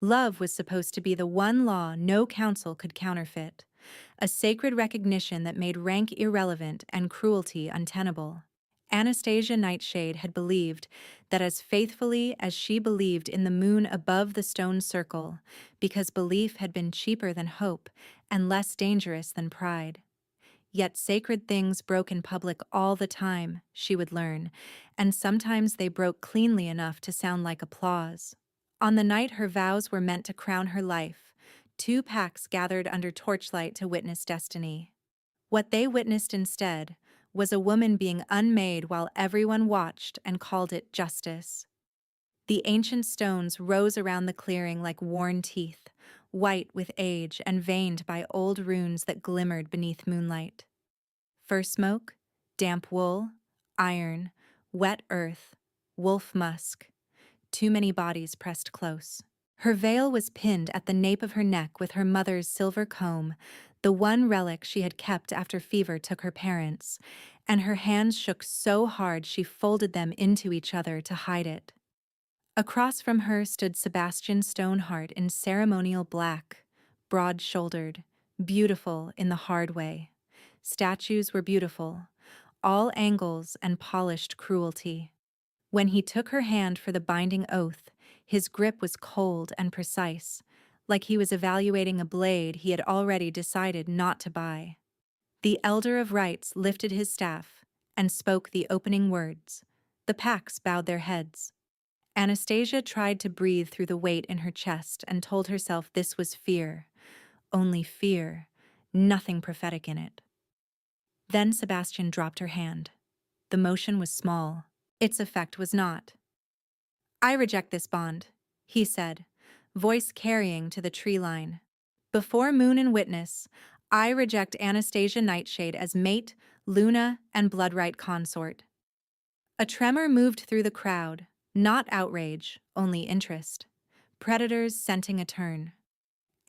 Love was supposed to be the one law no council could counterfeit, a sacred recognition that made rank irrelevant and cruelty untenable. Anastasia Nightshade had believed that as faithfully as she believed in the moon above the stone circle, because belief had been cheaper than hope and less dangerous than pride. Yet sacred things broke in public all the time, she would learn, and sometimes they broke cleanly enough to sound like applause. On the night her vows were meant to crown her life, two packs gathered under torchlight to witness destiny. What they witnessed instead was a woman being unmade while everyone watched and called it justice. The ancient stones rose around the clearing like worn teeth, white with age and veined by old runes that glimmered beneath moonlight. Fir smoke, damp wool, iron, wet earth, wolf musk, too many bodies pressed close. Her veil was pinned at the nape of her neck with her mother's silver comb, the one relic she had kept after fever took her parents, and her hands shook so hard she folded them into each other to hide it. Across from her stood Sebastian Stoneheart in ceremonial black, broad-shouldered, beautiful in the hard way. Statues were beautiful, all angles and polished cruelty. When he took her hand for the binding oath, his grip was cold and precise, like he was evaluating a blade he had already decided not to buy. The Elder of Rites lifted his staff and spoke the opening words. The packs bowed their heads. Anastasia tried to breathe through the weight in her chest and told herself this was fear. Only fear, nothing prophetic in it. Then Sebastian dropped her hand. The motion was small. Its effect was not. "I reject this bond," he said, voice carrying to the tree line. "Before moon and witness, I reject Anastasia Nightshade as mate, Luna, and blood-right consort." A tremor moved through the crowd, not outrage, only interest. Predators scenting a turn.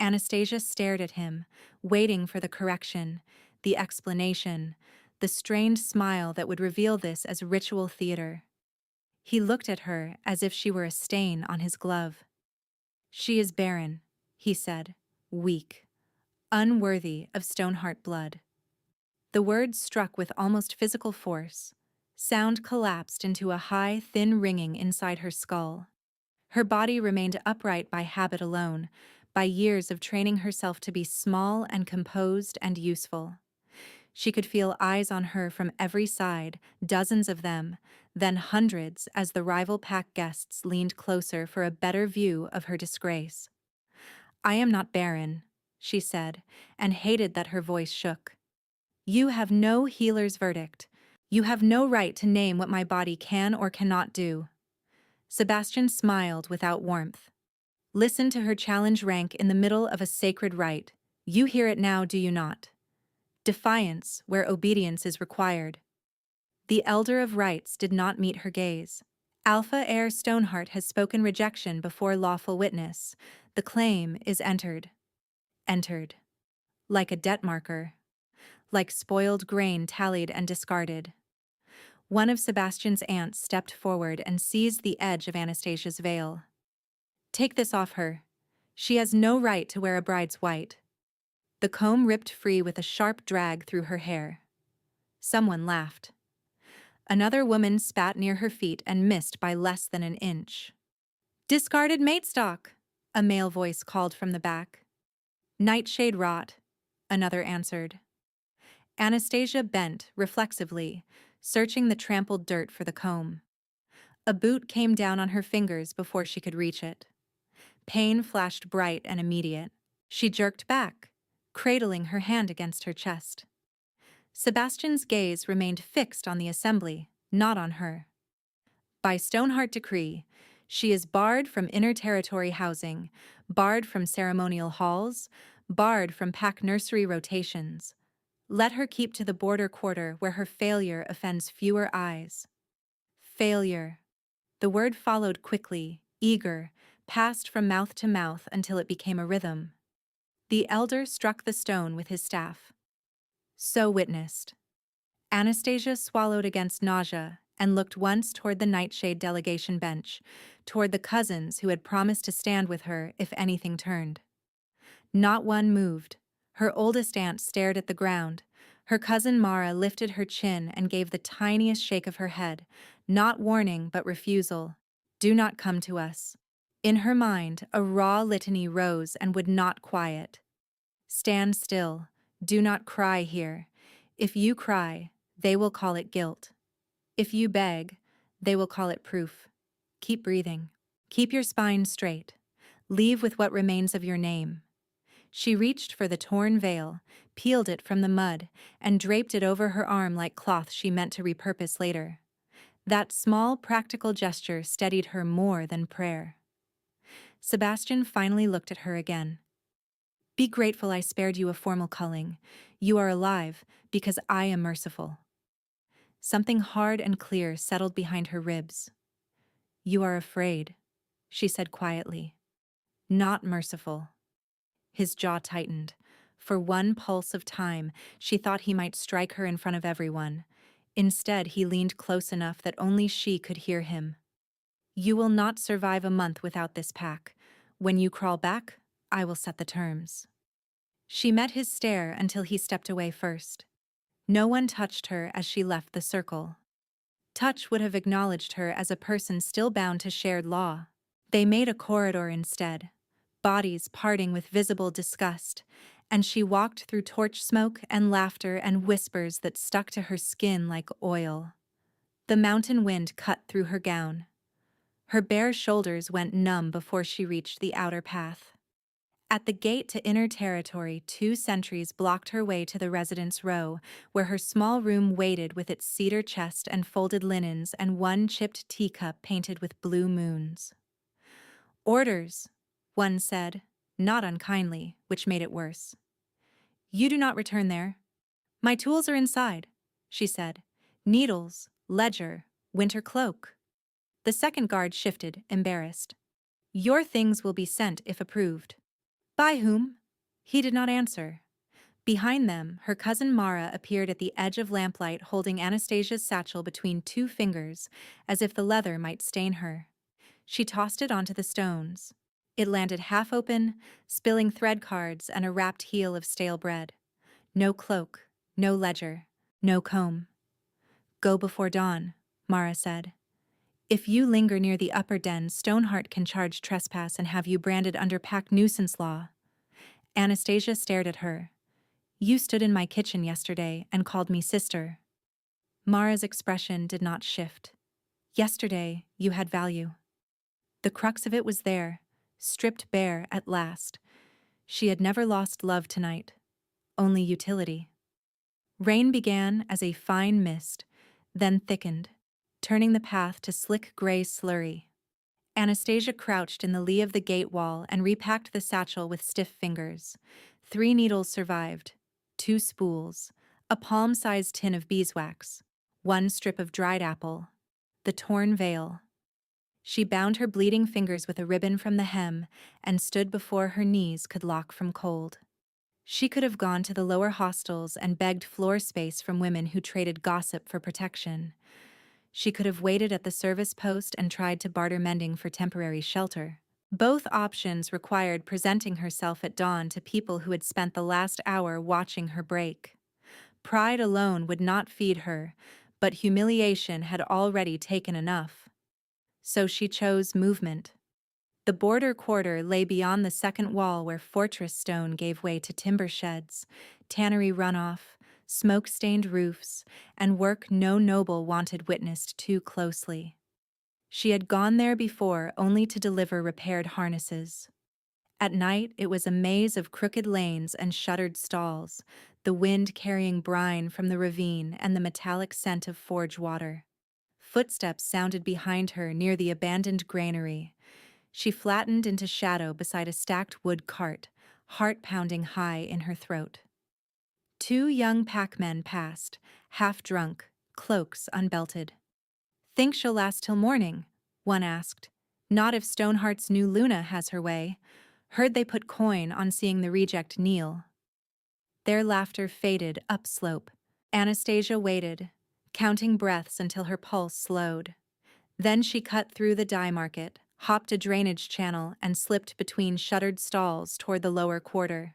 Anastasia stared at him, waiting for the correction, the explanation, the strained smile that would reveal this as ritual theater. He looked at her as if she were a stain on his glove. "She is barren," he said, weak, unworthy of Stoneheart blood. The words struck with almost physical force. Sound collapsed into a high, thin ringing inside her skull. Her body remained upright by habit alone, by years of training herself to be small and composed and useful. She could feel eyes on her from every side, dozens of them, then hundreds as the rival pack guests leaned closer for a better view of her disgrace. "I am not barren," she said, and hated that her voice shook. "You have no healer's verdict. You have no right to name what my body can or cannot do." Sebastian smiled without warmth. Listen to her challenge rank in the middle of a sacred rite. You hear it now, do you not? Defiance where obedience is required. The Elder of Rites did not meet her gaze. Alpha Heir Stoneheart has spoken rejection before lawful witness. The claim is entered. Entered. Like a debt marker. Like spoiled grain tallied and discarded. One of Sebastian's aunts stepped forward and seized the edge of Anastasia's veil. "Take this off her. She has no right to wear a bride's white." The comb ripped free with a sharp drag through her hair. Someone laughed. Another woman spat near her feet and missed by less than an inch. "Discarded mate stock," a male voice called from the back. "Nightshade rot," another answered. Anastasia bent, reflexively, searching the trampled dirt for the comb. A boot came down on her fingers before she could reach it. Pain flashed bright and immediate. She jerked back, cradling her hand against her chest. Sebastian's gaze remained fixed on the assembly, not on her. By Stoneheart decree, she is barred from inner territory housing, barred from ceremonial halls, barred from pack nursery rotations. Let her keep to the border quarter where her failure offends fewer eyes. Failure. The word followed quickly, eager, passed from mouth to mouth until it became a rhythm. The elder struck the stone with his staff. So witnessed. Anastasia swallowed against nausea and looked once toward the Nightshade delegation bench, toward the cousins who had promised to stand with her if anything turned. Not one moved. Her oldest aunt stared at the ground. Her cousin Mara lifted her chin and gave the tiniest shake of her head, not warning but refusal. Do not come to us. In her mind, a raw litany rose and would not quiet. Stand still. Do not cry here. If you cry, they will call it guilt. If you beg, they will call it proof. Keep breathing. Keep your spine straight. Leave with what remains of your name. She reached for the torn veil, peeled it from the mud, and draped it over her arm like cloth she meant to repurpose later. That small, practical gesture steadied her more than prayer. Sebastian finally looked at her again. Be grateful I spared you a formal culling. You are alive, because I am merciful. Something hard and clear settled behind her ribs. You are afraid, she said quietly. Not merciful. His jaw tightened. For one pulse of time, she thought he might strike her in front of everyone. Instead, he leaned close enough that only she could hear him. You will not survive a month without this pack. When you crawl back, I will set the terms. She met his stare until he stepped away first. No one touched her as she left the circle. Touch would have acknowledged her as a person still bound to shared law. They made a corridor instead, bodies parting with visible disgust, and she walked through torch smoke and laughter and whispers that stuck to her skin like oil. The mountain wind cut through her gown. Her bare shoulders went numb before she reached the outer path. At the gate to inner territory, 2 sentries blocked her way to the residence row, where her small room waited with its cedar chest and folded linens and 1 chipped teacup painted with blue moons. Orders, one said, not unkindly, which made it worse. You do not return there. My tools are inside, she said. Needles, ledger, winter cloak. The second guard shifted, embarrassed. Your things will be sent if approved. By whom? He did not answer. Behind them, her cousin Mara appeared at the edge of lamplight holding Anastasia's satchel between 2 fingers, as if the leather might stain her. She tossed it onto the stones. It landed half open, spilling thread cards and a wrapped heel of stale bread. No cloak, no ledger, no comb. Go before dawn, Mara said. If you linger near the upper den, Stoneheart can charge trespass and have you branded under pack nuisance law. Anastasia stared at her. You stood in my kitchen yesterday and called me sister. Mara's expression did not shift. Yesterday, you had value. The crux of it was there, stripped bare at last. She had never lost love tonight, only utility. Rain began as a fine mist, then thickened, turning the path to slick gray slurry. Anastasia crouched in the lee of the gate wall and repacked the satchel with stiff fingers. 3 needles survived, 2 spools, a palm-sized tin of beeswax, 1 strip of dried apple, the torn veil. She bound her bleeding fingers with a ribbon from the hem and stood before her knees could lock from cold. She could have gone to the lower hostels and begged floor space from women who traded gossip for protection. She could have waited at the service post and tried to barter mending for temporary shelter. Both options required presenting herself at dawn to people who had spent the last hour watching her break. Pride alone would not feed her, but humiliation had already taken enough. So she chose movement. The border quarter lay beyond the second wall where fortress stone gave way to timber sheds, tannery runoff, smoke-stained roofs, and work no noble wanted witnessed too closely. She had gone there before only to deliver repaired harnesses. At night, it was a maze of crooked lanes and shuttered stalls, the wind carrying brine from the ravine and the metallic scent of forge water. Footsteps sounded behind her near the abandoned granary. She flattened into shadow beside a stacked wood cart, heart pounding high in her throat. 2 young packmen passed, half-drunk, cloaks unbelted. Think she'll last till morning? One asked. Not if Stoneheart's new Luna has her way. Heard they put coin on seeing the reject kneel. Their laughter faded upslope. Anastasia waited, counting breaths until her pulse slowed. Then she cut through the dye market, hopped a drainage channel, and slipped between shuttered stalls toward the lower quarter.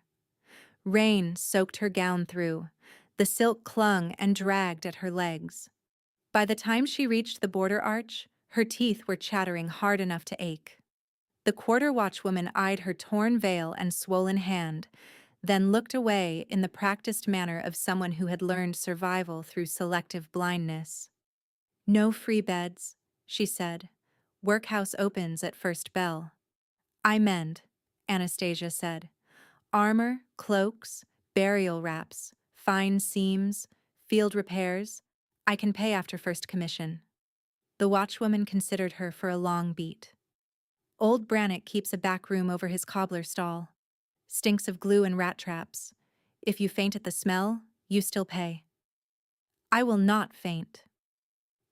Rain soaked her gown through. The silk clung and dragged at her legs. By the time she reached the border arch, her teeth were chattering hard enough to ache. The quarter watchwoman eyed her torn veil and swollen hand, then looked away in the practiced manner of someone who had learned survival through selective blindness. "No free beds," she said. "Workhouse opens at first bell." "I mend," Anastasia said. "Armor, cloaks, burial wraps, fine seams, field repairs. I can pay after first commission." The watchwoman considered her for a long beat. "Old Brannock keeps a back room over his cobbler stall. Stinks of glue and rat traps. If you faint at the smell, you still pay." "I will not faint."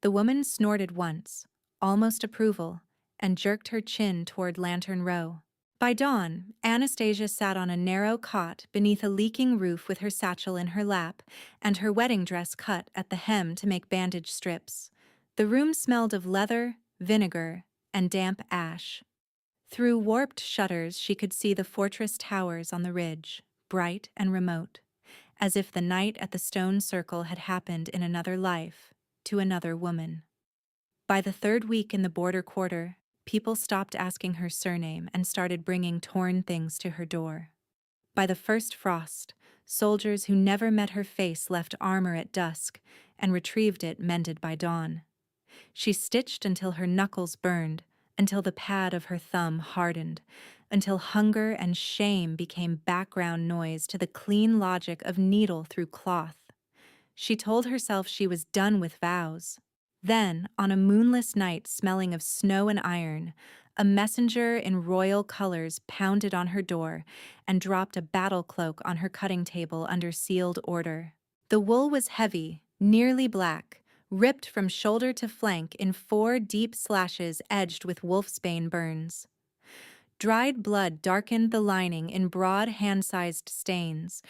The woman snorted once, almost approval, and jerked her chin toward Lantern Row. By dawn, Anastasia sat on a narrow cot beneath a leaking roof with her satchel in her lap and her wedding dress cut at the hem to make bandage strips. The room smelled of leather, vinegar, and damp ash. Through warped shutters she could see the fortress towers on the ridge, bright and remote, as if the night at the stone circle had happened in another life, to another woman. By the third week in the border quarter, people stopped asking her surname and started bringing torn things to her door. By the first frost, soldiers who never met her face left armor at dusk and retrieved it mended by dawn. She stitched until her knuckles burned, until the pad of her thumb hardened, until hunger and shame became background noise to the clean logic of needle through cloth. She told herself she was done with vows. Then, on a moonless night smelling of snow and iron, a messenger in royal colors pounded on her door and dropped a battle cloak on her cutting table under sealed order. The wool was heavy, nearly black, ripped from shoulder to flank in 4 deep slashes edged with wolfsbane burns. Dried blood darkened the lining in broad hand-sized stains,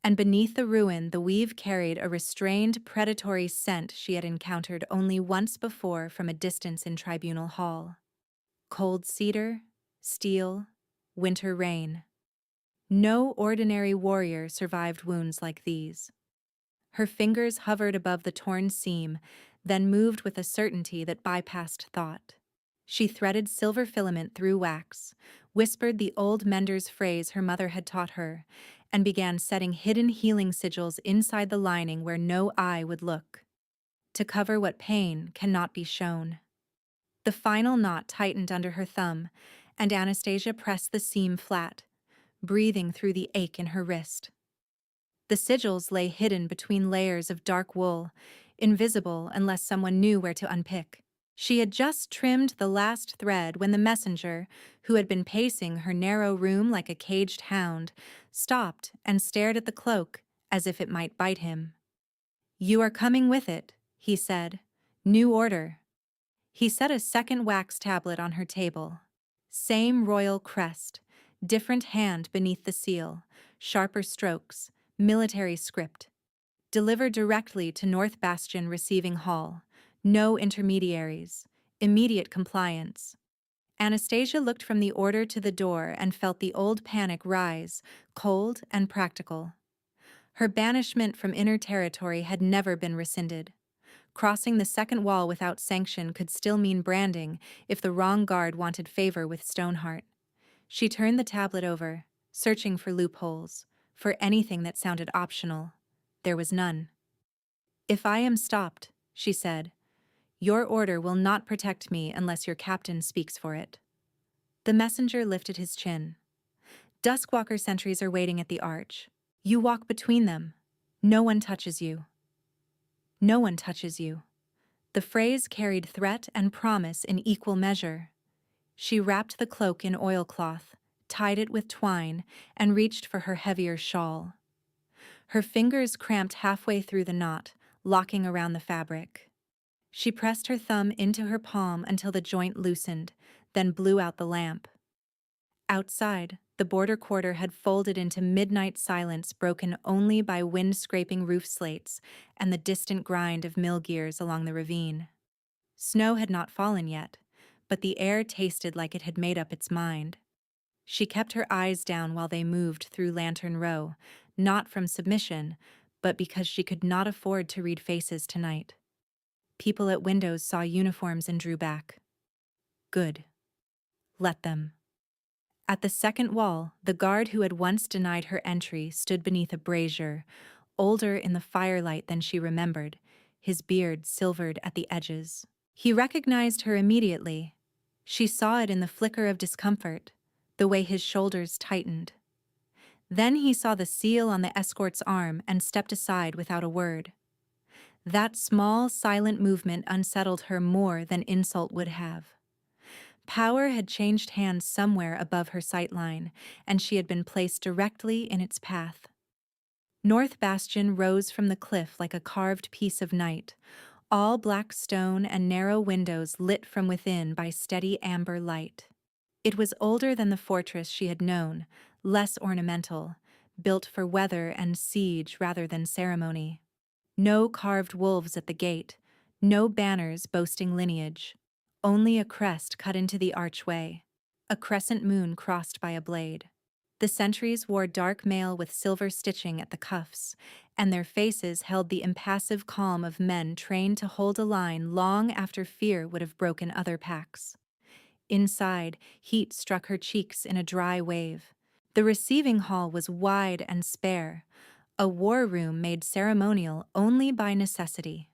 and beneath the ruin the weave carried a restrained, predatory scent she had encountered only once before from a distance in Tribunal Hall. Cold cedar, steel, winter rain. No ordinary warrior survived wounds like these. Her fingers hovered above the torn seam, then moved with a certainty that bypassed thought. She threaded silver filament through wax, whispered the old mender's phrase her mother had taught her, and began setting hidden healing sigils inside the lining where no eye would look, to cover what pain cannot be shown. The final knot tightened under her thumb, and Anastasia pressed the seam flat, breathing through the ache in her wrist. The sigils lay hidden between layers of dark wool, invisible unless someone knew where to unpick. She had just trimmed the last thread when the messenger, who had been pacing her narrow room like a caged hound, stopped and stared at the cloak as if it might bite him. "You are coming with it," he said. "New order." He set a second wax tablet on her table. Same royal crest, different hand beneath the seal, sharper strokes, military script. Deliver directly to North Bastion Receiving Hall. No intermediaries. Immediate compliance. Anastasia looked from the order to the door and felt the old panic rise, cold and practical. Her banishment from inner territory had never been rescinded. Crossing the second wall without sanction could still mean branding if the wrong guard wanted favor with Stoneheart. She turned the tablet over, searching for loopholes, for anything that sounded optional. There was none. "If I am stopped," she said, "your order will not protect me unless your captain speaks for it." The messenger lifted his chin. "Duskwalker sentries are waiting at the arch. You walk between them. No one touches you." No one touches you. The phrase carried threat and promise in equal measure. She wrapped the cloak in oilcloth, tied it with twine, and reached for her heavier shawl. Her fingers cramped halfway through the knot, locking around the fabric. She pressed her thumb into her palm until the joint loosened, then blew out the lamp. Outside, the border quarter had folded into midnight silence broken only by wind-scraping roof slates and the distant grind of mill gears along the ravine. Snow had not fallen yet, but the air tasted like it had made up its mind. She kept her eyes down while they moved through Lantern Row, not from submission, but because she could not afford to read faces tonight. People at windows saw uniforms and drew back. Good. Let them. At the second wall, the guard who had once denied her entry stood beneath a brazier, older in the firelight than she remembered, his beard silvered at the edges. He recognized her immediately. She saw it in the flicker of discomfort, the way his shoulders tightened. Then he saw the seal on the escort's arm and stepped aside without a word. That small, silent movement unsettled her more than insult would have. Power had changed hands somewhere above her sight line, and she had been placed directly in its path. North Bastion rose from the cliff like a carved piece of night, all black stone and narrow windows lit from within by steady amber light. It was older than the fortress she had known, less ornamental, built for weather and siege rather than ceremony. No carved wolves at the gate, no banners boasting lineage, only a crest cut into the archway, a crescent moon crossed by a blade. The sentries wore dark mail with silver stitching at the cuffs, and their faces held the impassive calm of men trained to hold a line long after fear would have broken other packs. Inside, heat struck her cheeks in a dry wave. The receiving hall was wide and spare, a war room made ceremonial only by necessity.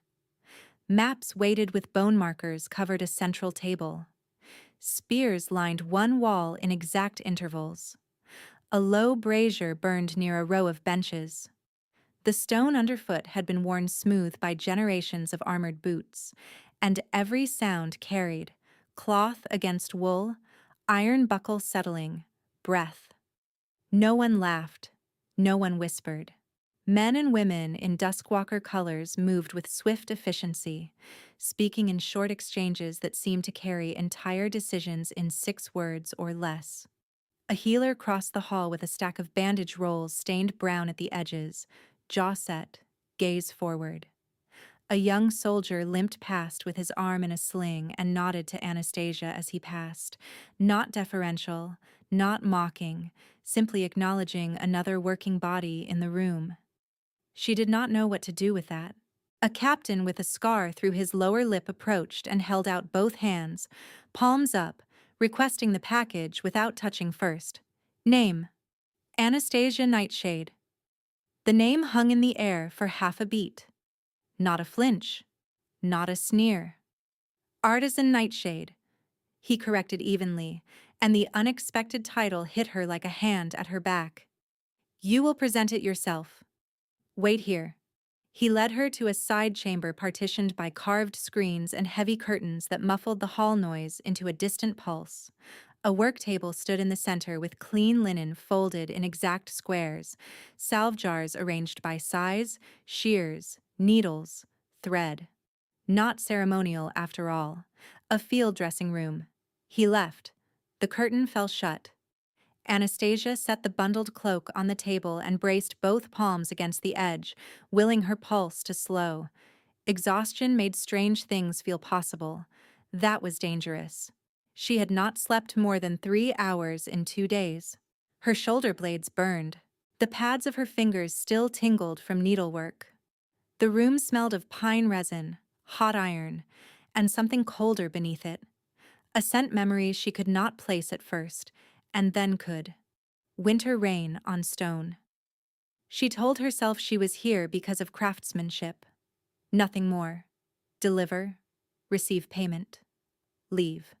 Maps weighted with bone markers covered a central table. Spears lined one wall in exact intervals. A low brazier burned near a row of benches. The stone underfoot had been worn smooth by generations of armored boots, and every sound carried, cloth against wool, iron buckle settling, breath. No one laughed, no one whispered. Men and women in duskwalker colors moved with swift efficiency, speaking in short exchanges that seemed to carry entire decisions in 6 words or less. A healer crossed the hall with a stack of bandage rolls stained brown at the edges, jaw set, gaze forward. A young soldier limped past with his arm in a sling and nodded to Anastasia as he passed, not deferential, not mocking, simply acknowledging another working body in the room. She did not know what to do with that. A captain with a scar through his lower lip approached and held out both hands, palms up, requesting the package without touching first. Name: Anastasia Nightshade. The name hung in the air for half a beat. Not a flinch. Not a sneer. Artisan Nightshade, he corrected evenly, and the unexpected title hit her like a hand at her back. You will present it yourself. Wait here. He led her to a side chamber partitioned by carved screens and heavy curtains that muffled the hall noise into a distant pulse. A work table stood in the center with clean linen folded in exact squares, salve jars arranged by size, shears, needles, thread. Not ceremonial after all. A field dressing room. He left. The curtain fell shut. Anastasia set the bundled cloak on the table and braced both palms against the edge, willing her pulse to slow. Exhaustion made strange things feel possible. That was dangerous. She had not slept more than 3 hours in 2 days. Her shoulder blades burned. The pads of her fingers still tingled from needlework. The room smelled of pine resin, hot iron, and something colder beneath it. A scent memory she could not place at first, and then could. Winter rain on stone. She told herself she was here because of craftsmanship. Nothing more. Deliver, receive payment, leave.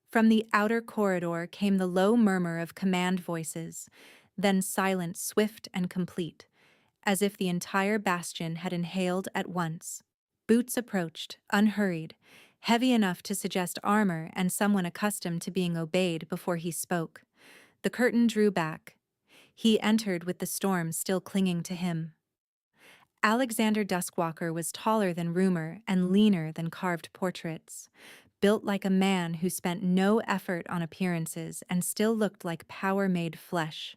From the outer corridor came the low murmur of command voices, then silence swift and complete, as if the entire bastion had inhaled at once. Boots approached, unhurried, heavy enough to suggest armor and someone accustomed to being obeyed before he spoke. The curtain drew back. He entered with the storm still clinging to him. Alexander Duskwalker was taller than rumor and leaner than carved portraits. built like a man who spent no effort on appearances and still looked like power-made flesh.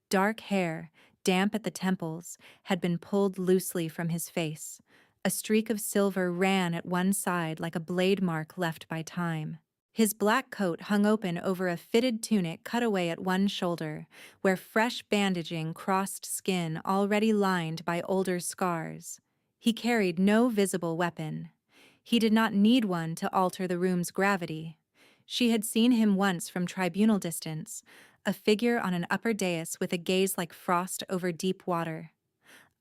Dark hair, damp at the temples, had been pulled loosely from his face. A streak of silver ran at one side like a blade mark left by time. His black coat hung open over a fitted tunic cut away at one shoulder, where fresh bandaging crossed skin already lined by older scars. He carried no visible weapon. He did not need one to alter the room's gravity. She had seen him once from tribunal distance, a figure on an upper dais with a gaze like frost over deep water.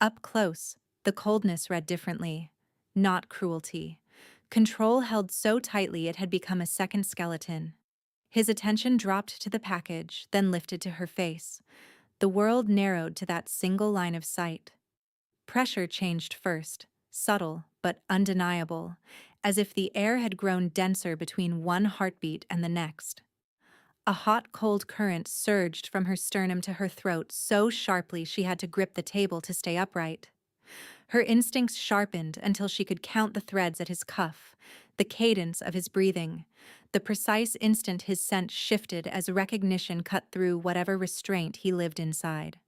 Up close, the coldness read differently. Not cruelty. Control held so tightly it had become a second skeleton. His attention dropped to the package, then lifted to her face. The world narrowed to that single line of sight. Pressure changed first, subtle but undeniable, as if the air had grown denser between one heartbeat and the next. A hot, cold current surged from her sternum to her throat so sharply she had to grip the table to stay upright. Her instincts sharpened until she could count the threads at his cuff, the cadence of his breathing, the precise instant his scent shifted as recognition cut through whatever restraint he lived inside.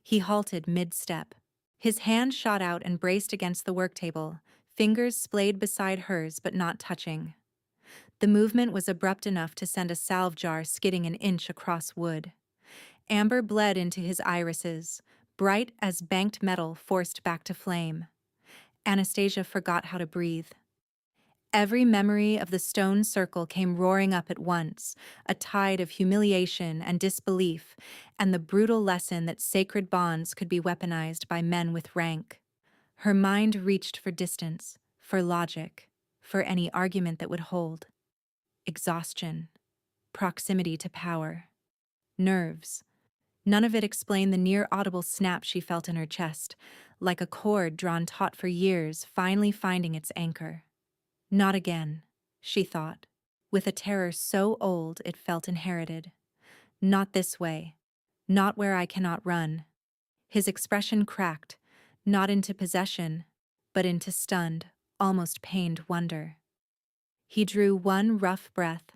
He halted mid-step. His hand shot out and braced against the work table, fingers splayed beside hers but not touching. The movement was abrupt enough to send a salve jar skidding an inch across wood. Amber bled into his irises, bright as banked metal forced back to flame. Anastasia forgot how to breathe. Every memory of the stone circle came roaring up at once, a tide of humiliation and disbelief, and the brutal lesson that sacred bonds could be weaponized by men with rank. Her mind reached for distance, for logic, for any argument that would hold. Exhaustion, proximity to power, nerves. None of it explained the near-audible snap she felt in her chest, like a cord drawn taut for years finally finding its anchor. Not again, she thought, with a terror so old it felt inherited. Not this way. Not where I cannot run. His expression cracked, not into possession, but into stunned, almost pained wonder. He drew one rough breath,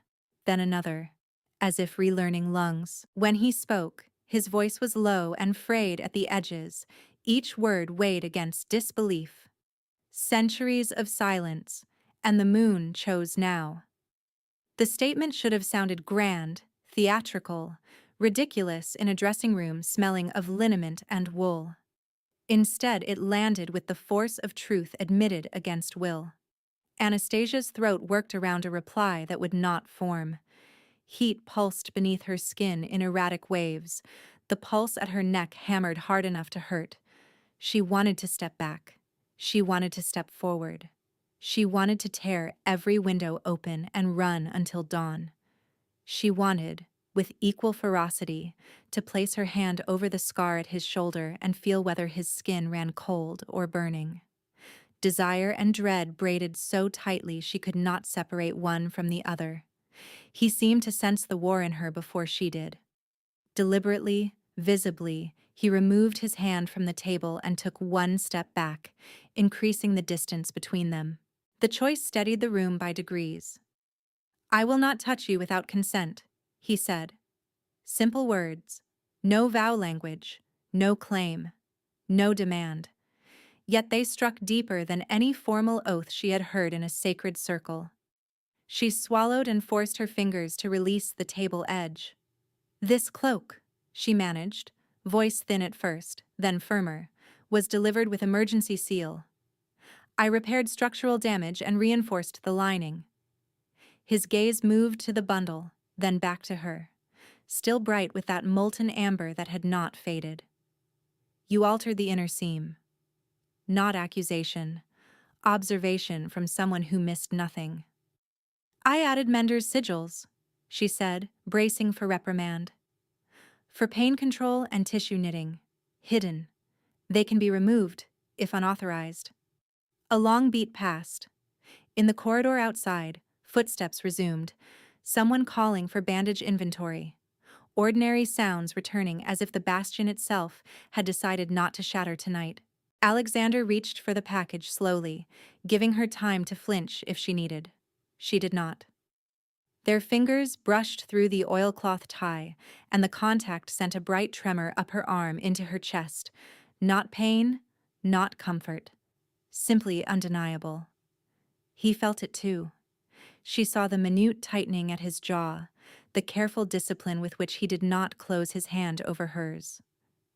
then another, as if relearning lungs. When he spoke, his voice was low and frayed at the edges, each word weighed against disbelief. Centuries of silence, and the moon chose now. The statement should have sounded grand, theatrical, ridiculous in a dressing room smelling of liniment and wool. Instead, it landed with the force of truth admitted against will. Anastasia's throat worked around a reply that would not form. Heat pulsed beneath her skin in erratic waves. The pulse at her neck hammered hard enough to hurt. She wanted to step back. She wanted to step forward. She wanted to tear every window open and run until dawn. She wanted, with equal ferocity, to place her hand over the scar at his shoulder and feel whether his skin ran cold or burning. Desire and dread braided so tightly she could not separate one from the other. He seemed to sense the war in her before she did. Deliberately, visibly, he removed his hand from the table and took one step back, increasing the distance between them. The choice steadied the room by degrees. "I will not touch you without consent," he said. Simple words, no vow language, no claim, no demand. Yet they struck deeper than any formal oath she had heard in a sacred circle. She swallowed and forced her fingers to release the table edge. "This cloak," she managed, voice thin at first, then firmer, was delivered with emergency seal. "I repaired structural damage and reinforced the lining." His gaze moved to the bundle, then back to her, still bright with that molten amber that had not faded. "You altered the inner seam." Not accusation, observation from someone who missed nothing. "I added Mender's sigils," she said, bracing for reprimand. "For pain control and tissue knitting. Hidden. They can be removed, if unauthorized." A long beat passed. In the corridor outside, footsteps resumed, someone calling for bandage inventory. Ordinary sounds returning as if the bastion itself had decided not to shatter tonight. Alexander reached for the package slowly, giving her time to flinch if she needed. She did not. Their fingers brushed through the oilcloth tie, and the contact sent a bright tremor up her arm into her chest. Not pain, not comfort. Simply undeniable. He felt it too. She saw the minute tightening at his jaw, the careful discipline with which he did not close his hand over hers.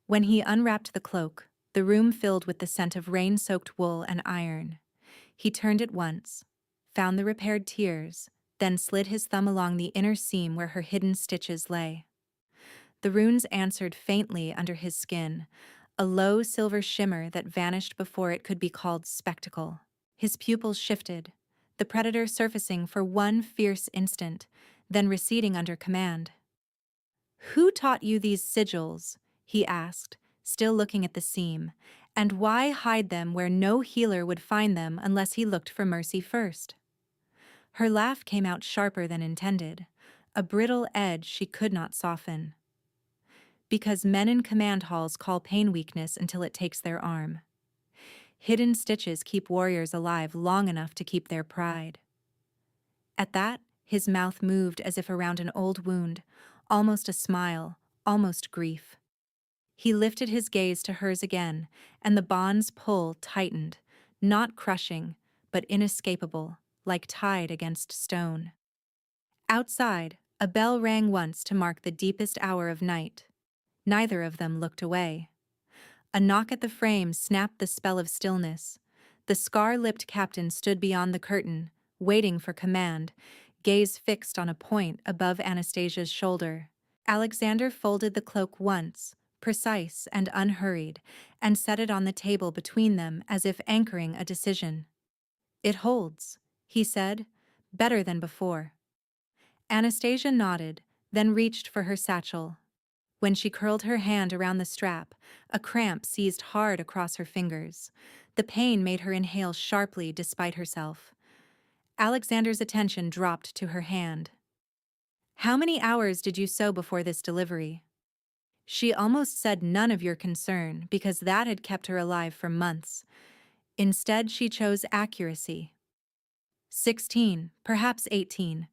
When he unwrapped the cloak, the room filled with the scent of rain-soaked wool and iron. He turned it once, found the repaired tears, then slid his thumb along the inner seam where her hidden stitches lay. The runes answered faintly under his skin, a low silver shimmer that vanished before it could be called spectacle. His pupils shifted, the predator surfacing for one fierce instant, then receding under command. "Who taught you these sigils?" he asked, still looking at the seam, "and why hide them where no healer would find them unless he looked for mercy first?" Her laugh came out sharper than intended, a brittle edge she could not soften. "Because men in command halls call pain weakness until it takes their arm. Hidden stitches keep warriors alive long enough to keep their pride." At that, his mouth moved as if around an old wound, almost a smile, almost grief. He lifted his gaze to hers again, and the bond's pull tightened, not crushing, but inescapable, like tide against stone. Outside, a bell rang once to mark the deepest hour of night. Neither of them looked away. A knock at the frame snapped the spell of stillness. The scar-lipped captain stood beyond the curtain, waiting for command, gaze fixed on a point above Anastasia's shoulder. Alexander folded the cloak once, precise and unhurried, and set it on the table between them as if anchoring a decision. "It holds," he said, "better than before." Anastasia nodded, then reached for her satchel. When she curled her hand around the strap, a cramp seized hard across her fingers. The pain made her inhale sharply despite herself. Alexander's attention dropped to her hand. "How many hours did you sew before this delivery?" She almost said none of your concern, because that had kept her alive for months. Instead, she chose accuracy. 16, perhaps 18.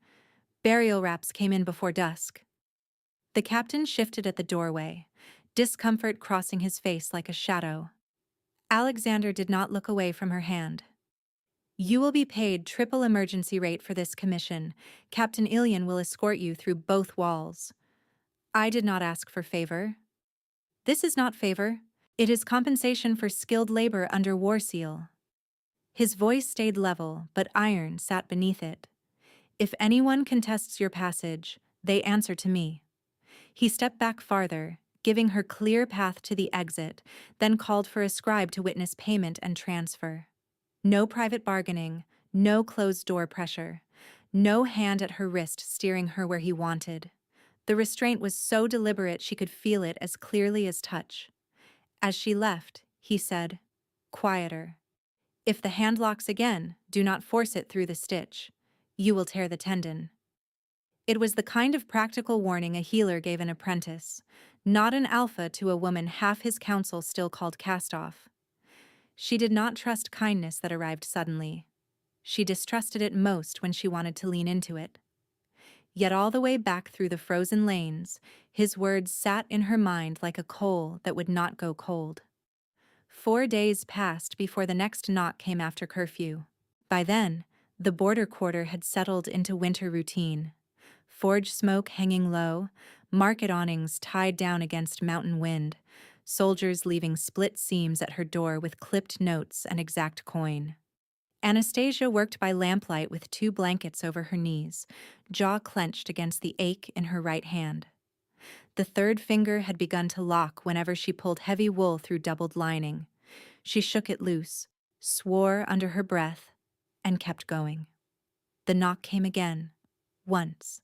Burial wraps came in before dusk. The captain shifted at the doorway, discomfort crossing his face like a shadow. Alexander did not look away from her hand. "You will be paid triple emergency rate for this commission. Captain Ilian will escort you through both walls." "I did not ask for favor." "This is not favor. It is compensation for skilled labor under war seal." His voice stayed level, but iron sat beneath it. "If anyone contests your passage, they answer to me." He stepped back farther, giving her clear path to the exit, then called for a scribe to witness payment and transfer. No private bargaining, no closed-door pressure, no hand at her wrist steering her where he wanted. The restraint was so deliberate she could feel it as clearly as touch. As she left, he said, quieter, "If the hand locks again, do not force it through the stitch. You will tear the tendon." It was the kind of practical warning a healer gave an apprentice, not an alpha to a woman half his counsel still called cast-off. She did not trust kindness that arrived suddenly. She distrusted it most when she wanted to lean into it. Yet all the way back through the frozen lanes, his words sat in her mind like a coal that would not go cold. 4 days passed before the next knock came after curfew. By then, the border quarter had settled into winter routine. Forge smoke hanging low, market awnings tied down against mountain wind, soldiers leaving split seams at her door with clipped notes and exact coin. Anastasia worked by lamplight with 2 blankets over her knees, jaw clenched against the ache in her right hand. The third finger had begun to lock whenever she pulled heavy wool through doubled lining. She shook it loose, swore under her breath, and kept going. The knock came again, once,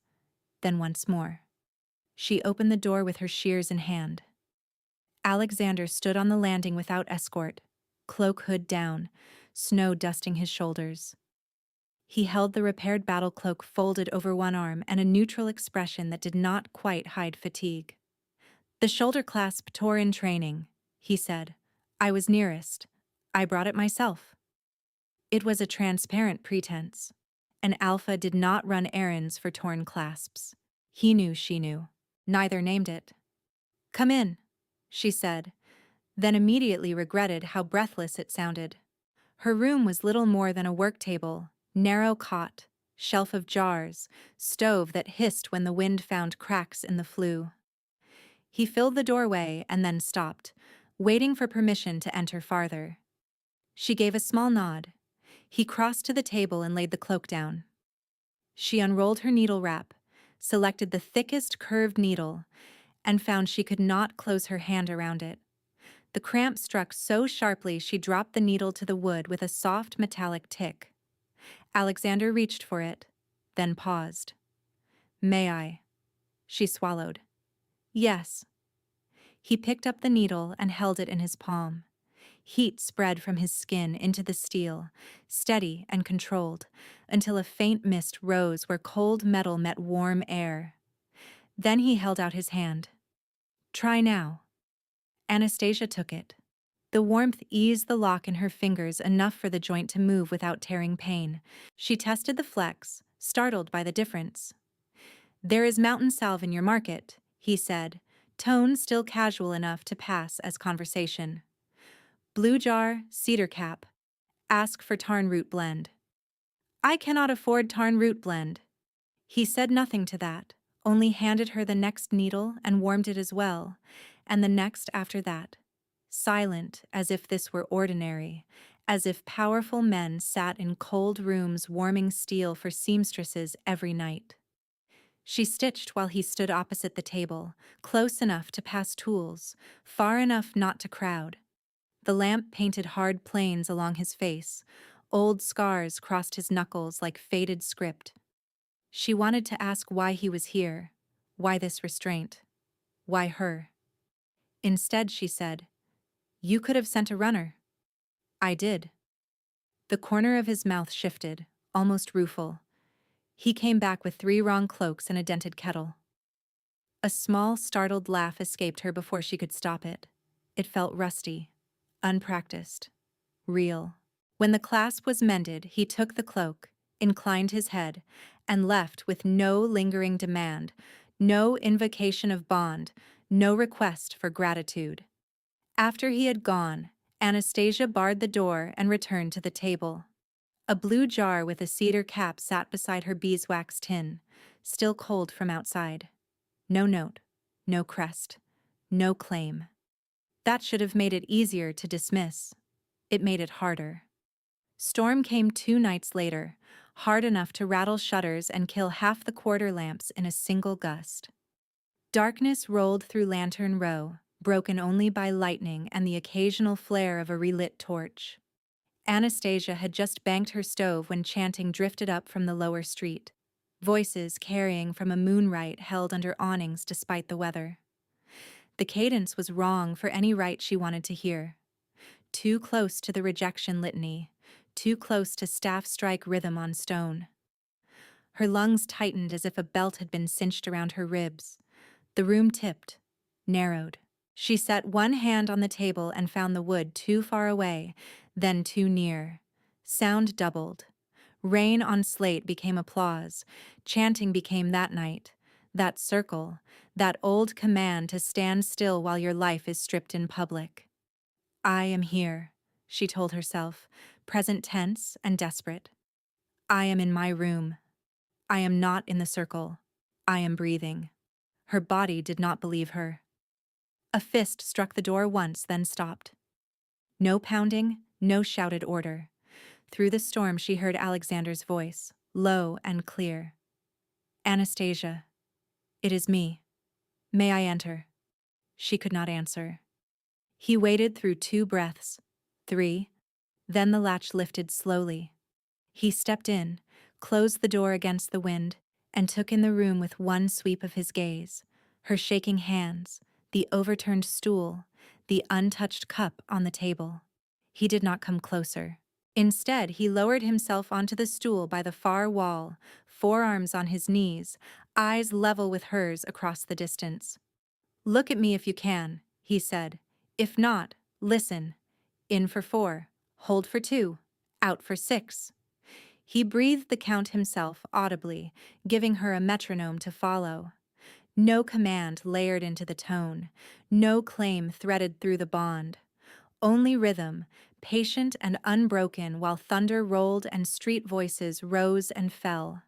then once more. She opened the door with her shears in hand. Alexander stood on the landing without escort, cloak hood down, snow dusting his shoulders. He held the repaired battle cloak folded over one arm and a neutral expression that did not quite hide fatigue. "The shoulder clasp tore in training," he said. "I was nearest. I brought it myself." It was a transparent pretense. An alpha did not run errands for torn clasps. He knew she knew. Neither named it. "Come in," she said, then immediately regretted how breathless it sounded. Her room was little more than a work table, narrow cot, shelf of jars, stove that hissed when the wind found cracks in the flue. He filled the doorway and then stopped, waiting for permission to enter farther. She gave a small nod. He crossed to the table and laid the cloak down. She unrolled her needle wrap, selected the thickest curved needle, and found she could not close her hand around it. The cramp struck so sharply she dropped the needle to the wood with a soft metallic tick. Alexander reached for it, then paused. "May I?" She swallowed. "Yes." He picked up the needle and held it in his palm. Heat spread from his skin into the steel, steady and controlled, until a faint mist rose where cold metal met warm air. Then he held out his hand. "Try now." Anastasia took it. The warmth eased the lock in her fingers enough for the joint to move without tearing pain. She tested the flex, startled by the difference. "There is mountain salve in your market," he said, tone still casual enough to pass as conversation. "Blue jar, cedar cap. Ask for tarn root blend." "I cannot afford tarn root blend." He said nothing to that, only handed her the next needle and warmed it as well, and the next after that. Silent, as if this were ordinary, as if powerful men sat in cold rooms warming steel for seamstresses every night. She stitched while he stood opposite the table, close enough to pass tools, far enough not to crowd. The lamp painted hard planes along his face. Old scars crossed his knuckles like faded script. She wanted to ask why he was here, why this restraint, why her. Instead, she said, "You could have sent a runner." "I did." The corner of his mouth shifted, almost rueful. He came back with 3 wrong cloaks and a dented kettle. A small, startled laugh escaped her before she could stop it. It felt rusty, unpracticed, real. When the clasp was mended, he took the cloak, inclined his head, and left with no lingering demand, no invocation of bond, no request for gratitude. After he had gone, Anastasia barred the door and returned to the table. A blue jar with a cedar cap sat beside her beeswax tin, still cold from outside. No note, no crest, no claim. That should have made it easier to dismiss. It made it harder. Storm came 2 nights later, hard enough to rattle shutters and kill half the quarter lamps in a single gust. Darkness rolled through Lantern Row, broken only by lightning and the occasional flare of a relit torch. Anastasia had just banked her stove when chanting drifted up from the lower street, voices carrying from a moonrite held under awnings despite the weather. The cadence was wrong for any rite she wanted to hear. Too close to the rejection litany, too close to staff strike rhythm on stone. Her lungs tightened as if a belt had been cinched around her ribs. The room tipped, narrowed. She set one hand on the table and found the wood too far away, then too near. Sound doubled. Rain on slate became applause. Chanting became that night, that circle, that old command to stand still while your life is stripped in public. "I am here," she told herself, present tense and desperate. "I am in my room. I am not in the circle. I am breathing." Her body did not believe her. A fist struck the door once, then stopped. No pounding, no shouted order. Through the storm she heard Alexander's voice, low and clear. "Anastasia, it is me. May I enter?" She could not answer. He waited through 2 breaths, 3, then the latch lifted slowly. He stepped in, closed the door against the wind, and took in the room with one sweep of his gaze, her shaking hands, the overturned stool, the untouched cup on the table. He did not come closer. Instead, he lowered himself onto the stool by the far wall, forearms on his knees, eyes level with hers across the distance. "Look at me if you can," he said. "If not, listen. In for 4, hold for 2, out for 6. He breathed the count himself audibly, giving her a metronome to follow. No command layered into the tone, no claim threaded through the bond. Only rhythm, patient and unbroken while thunder rolled and street voices rose and fell.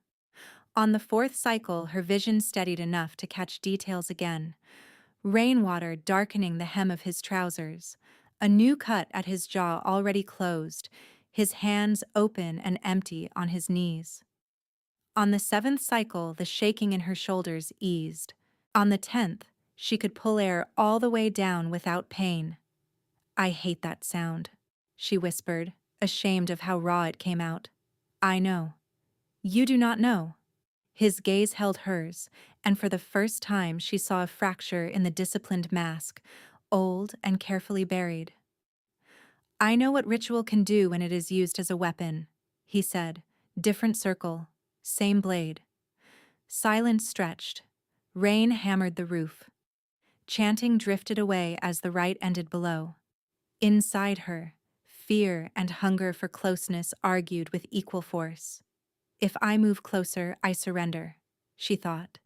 On the fourth cycle, her vision steadied enough to catch details again. Rainwater darkening the hem of his trousers, a new cut at his jaw already closed, his hands open and empty on his knees. On the seventh cycle, the shaking in her shoulders eased. On the 10th, she could pull air all the way down without pain. "I hate that sound," she whispered, ashamed of how raw it came out. "I know. You do not know." His gaze held hers, and for the first time she saw a fracture in the disciplined mask, old and carefully buried. "I know what ritual can do when it is used as a weapon," he said. "Different circle, same blade." Silence stretched. Rain hammered the roof. Chanting drifted away as the rite ended below. Inside her, fear and hunger for closeness argued with equal force. "If I move closer, I surrender," she thought.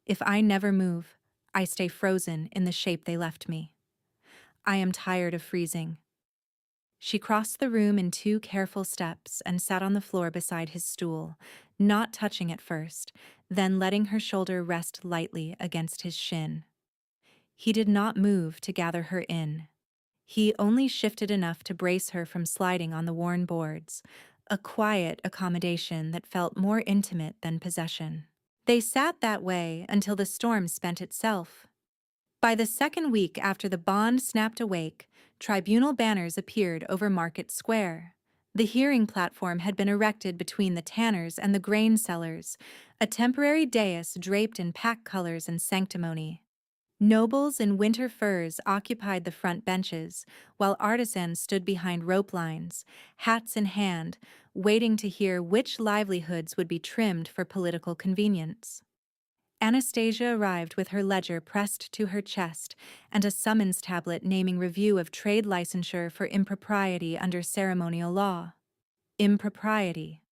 "If I never move, I stay frozen in the shape they left me. I am tired of freezing." She crossed the room in 2 careful steps and sat on the floor beside his stool, not touching it first, then letting her shoulder rest lightly against his shin. He did not move to gather her in. He only shifted enough to brace her from sliding on the worn boards, a quiet accommodation that felt more intimate than possession. They sat that way until the storm spent itself. By the second week after the bond snapped awake, tribunal banners appeared over Market Square. The hearing platform had been erected between the tanners and the grain sellers, a temporary dais draped in pack colors and sanctimony. Nobles in winter furs occupied the front benches, while artisans stood behind rope lines, hats in hand, waiting to hear which livelihoods would be trimmed for political convenience. Anastasia arrived with her ledger pressed to her chest and a summons tablet naming review of trade licensure for impropriety under ceremonial law. Impropriety.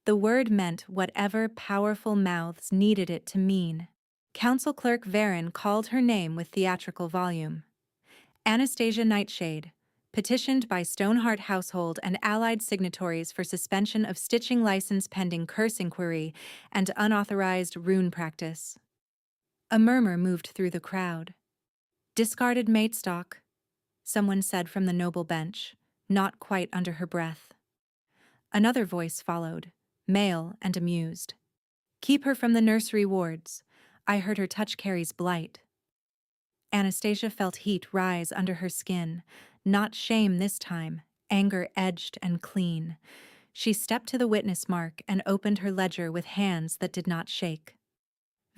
The word meant whatever powerful mouths needed it to mean. Council Clerk Varon called her name with theatrical volume. Anastasia Nightshade, petitioned by Stoneheart household and allied signatories for suspension of stitching license pending curse inquiry and unauthorized rune practice. A murmur moved through the crowd. "Discarded mate stock," someone said from the noble bench, not quite under her breath. Another voice followed, male and amused. "Keep her from the nursery wards. I heard her touch Carrie's blight." Anastasia felt heat rise under her skin, not shame this time, anger edged and clean. She stepped to the witness mark and opened her ledger with hands that did not shake.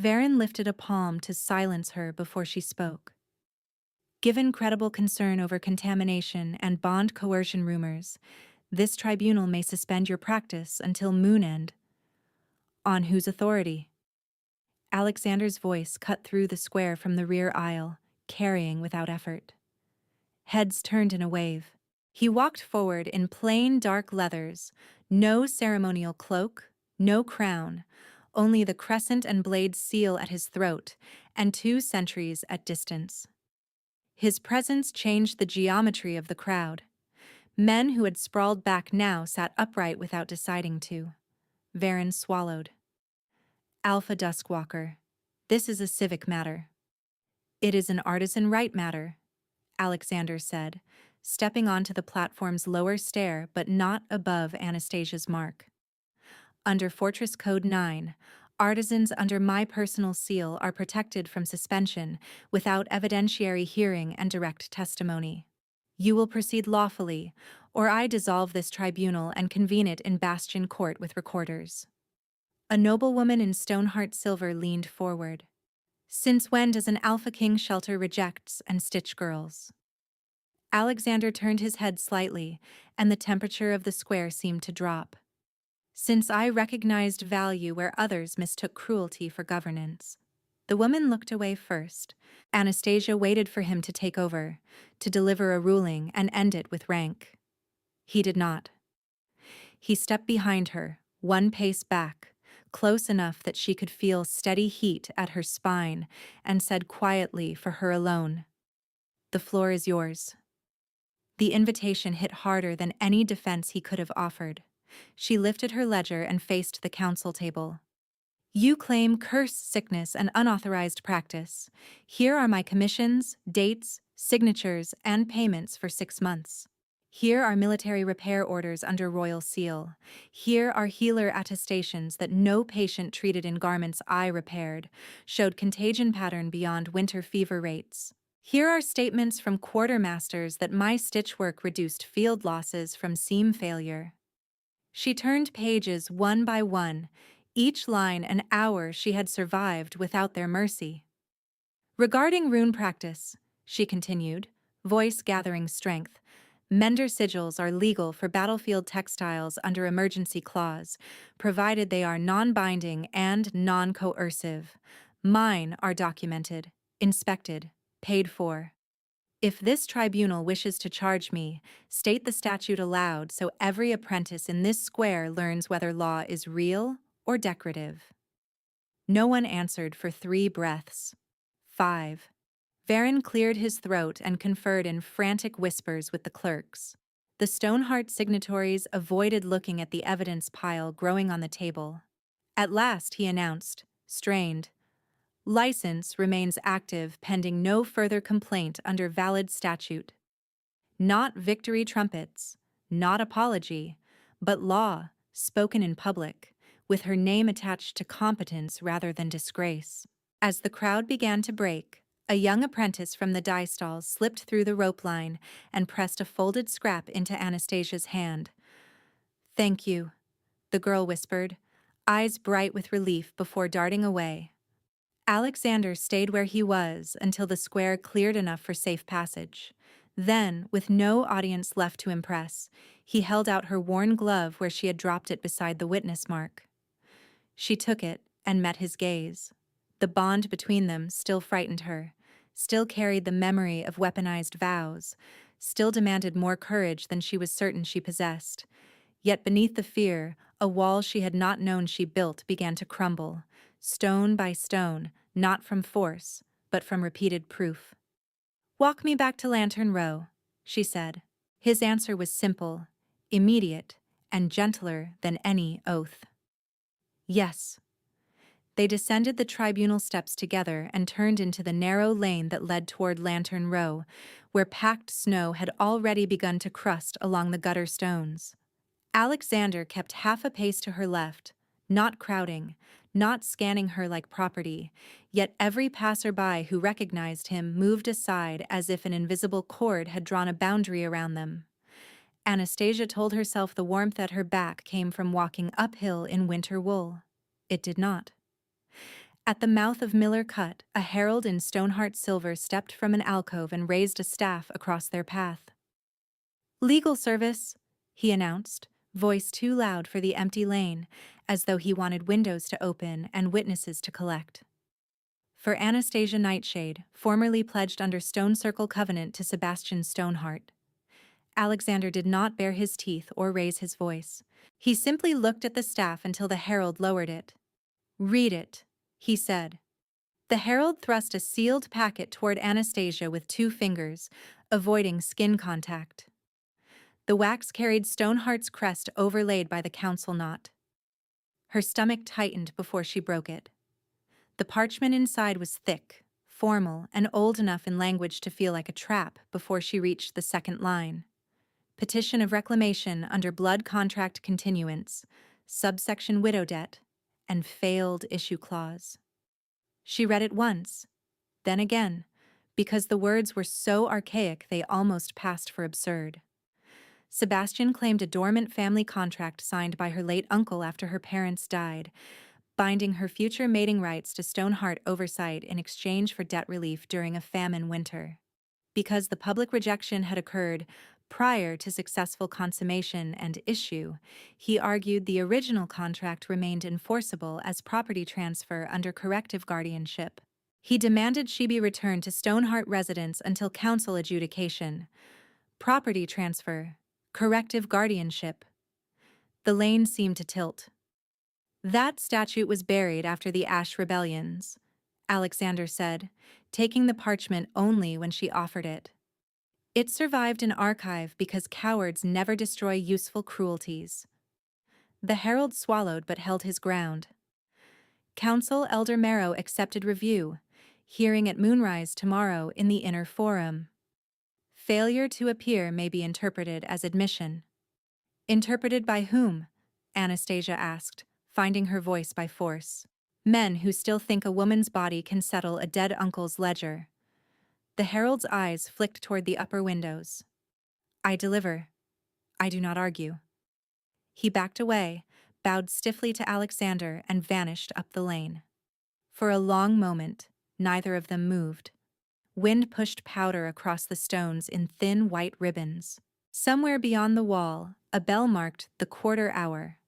Varon lifted a palm to silence her before she spoke. "Given credible concern over contamination and bond coercion rumors, this tribunal may suspend your practice until moon end." "On whose authority?" Alexander's voice cut through the square from the rear aisle, carrying without effort. Heads turned in a wave. He walked forward in plain dark leathers, no ceremonial cloak, no crown, only the crescent and blade seal at his throat, and 2 sentries at distance. His presence changed the geometry of the crowd. Men who had sprawled back now sat upright without deciding to. Varon swallowed. "Alpha Duskwalker, this is a civic matter." "It is an artisan right matter," Alexander said, stepping onto the platform's lower stair but not above Anastasia's mark. "Under Fortress Code 9, artisans under my personal seal are protected from suspension without evidentiary hearing and direct testimony. You will proceed lawfully, or I dissolve this tribunal and convene it in Bastion Court with recorders." A noblewoman in Stoneheart silver leaned forward. "Since when does an Alpha King shelter rejects and stitch girls?" Alexander turned his head slightly, and the temperature of the square seemed to drop. "Since I recognized value where others mistook cruelty for governance." The woman looked away first. Anastasia waited for him to take over, to deliver a ruling and end it with rank. He did not. He stepped behind her, one pace back, close enough that she could feel steady heat at her spine, and said quietly for her alone, "The floor is yours." The invitation hit harder than any defense he could have offered. She lifted her ledger and faced the council table. "You claim curse, sickness, and unauthorized practice. Here are my commissions, dates, signatures, and payments for 6 months. Here are military repair orders under royal seal. Here are healer attestations that no patient treated in garments I repaired showed contagion pattern beyond winter fever rates. Here are statements from quartermasters that my stitchwork reduced field losses from seam failure." She turned pages one by one, each line an hour she had survived without their mercy. "Regarding rune practice," she continued, voice gathering strength, "mender sigils are legal for battlefield textiles under emergency clause, provided they are non-binding and non-coercive. Mine are documented, inspected, paid for. If this tribunal wishes to charge me, state the statute aloud so every apprentice in this square learns whether law is real or decorative." No one answered for 3 breaths. 5. Varen cleared his throat and conferred in frantic whispers with the clerks. The Stoneheart signatories avoided looking at the evidence pile growing on the table. At last he announced, strained, "License remains active pending no further complaint under valid statute." Not victory trumpets, not apology, but law, spoken in public, with her name attached to competence rather than disgrace. As the crowd began to break, a young apprentice from the dye stalls slipped through the rope line and pressed a folded scrap into Anastasia's hand. "Thank you," the girl whispered, eyes bright with relief before darting away. Alexander stayed where he was until the square cleared enough for safe passage. Then, with no audience left to impress, he held out her worn glove where she had dropped it beside the witness mark. She took it and met his gaze. The bond between them still frightened her, still carried the memory of weaponized vows, still demanded more courage than she was certain she possessed. Yet beneath the fear, a wall she had not known she built began to crumble, stone by stone, not from force, but from repeated proof. "Walk me back to Lantern Row," she said. His answer was simple, immediate, and gentler than any oath. "Yes." They descended the tribunal steps together and turned into the narrow lane that led toward Lantern Row, where packed snow had already begun to crust along the gutter stones. Alexander kept half a pace to her left, not crowding, not scanning her like property, yet every passerby who recognized him moved aside as if an invisible cord had drawn a boundary around them. Anastasia told herself the warmth at her back came from walking uphill in winter wool. It did not. At the mouth of Miller Cut, a herald in Stoneheart silver stepped from an alcove and raised a staff across their path. "Legal service," he announced, voice too loud for the empty lane, as though he wanted windows to open and witnesses to collect. "For Anastasia Nightshade, formerly pledged under Stone Circle Covenant to Sebastian Stoneheart." Alexander did not bare his teeth or raise his voice. He simply looked at the staff until the herald lowered it. "Read it," he said. The herald thrust a sealed packet toward Anastasia with 2 fingers, avoiding skin contact. The wax-carried Stoneheart's crest overlaid by the council knot. Her stomach tightened before she broke it. The parchment inside was thick, formal, and old enough in language to feel like a trap before she reached the second line. Petition of reclamation under blood contract continuance, subsection widow debt, and failed issue clause. She read it once, then again, because the words were so archaic they almost passed for absurd. Sebastian claimed a dormant family contract signed by her late uncle after her parents died, binding her future mating rights to Stoneheart oversight in exchange for debt relief during a famine winter. Because the public rejection had occurred prior to successful consummation and issue, he argued the original contract remained enforceable as property transfer under corrective guardianship. He demanded she be returned to Stoneheart residence until council adjudication. Property transfer, corrective guardianship. The lane seemed to tilt. That statute was buried after the Ash rebellions, Alexander said, taking the parchment only when she offered it. It survived an archive because cowards never destroy useful cruelties. The herald swallowed but held his ground. Council Elder Marrow accepted review, hearing at moonrise tomorrow in the inner forum. Failure to appear may be interpreted as admission. Interpreted by whom? Anastasia asked, finding her voice by force. Men who still think a woman's body can settle a dead uncle's ledger. The herald's eyes flicked toward the upper windows. I deliver. I do not argue. He backed away, bowed stiffly to Alexander, and vanished up the lane. For a long moment, neither of them moved. Wind pushed powder across the stones in thin white ribbons. Somewhere beyond the wall, a bell marked the quarter hour.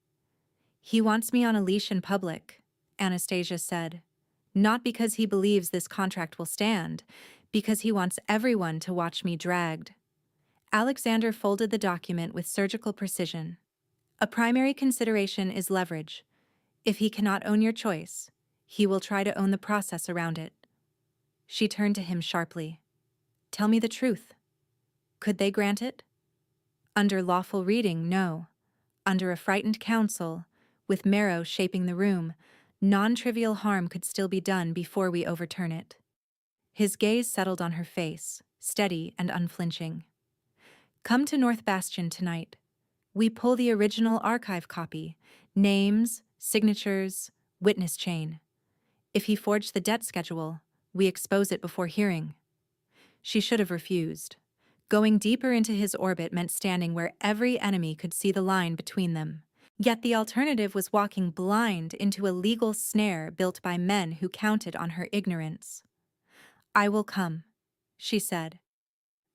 He wants me on a leash in public, Anastasia said. Not because he believes this contract will stand, because he wants everyone to watch me dragged. Alexander folded the document with surgical precision. A primary consideration is leverage. If he cannot own your choice, he will try to own the process around it. She turned to him sharply. Tell me the truth. Could they grant it? Under lawful reading, no. Under a frightened council, with Marrow shaping the room, non-trivial harm could still be done before we overturn it. His gaze settled on her face, steady and unflinching. Come to North Bastion tonight. We pull the original archive copy, names, signatures, witness chain. If he forged the debt schedule, we expose it before hearing. She should have refused. Going deeper into his orbit meant standing where every enemy could see the line between them. Yet the alternative was walking blind into a legal snare built by men who counted on her ignorance. I will come, she said.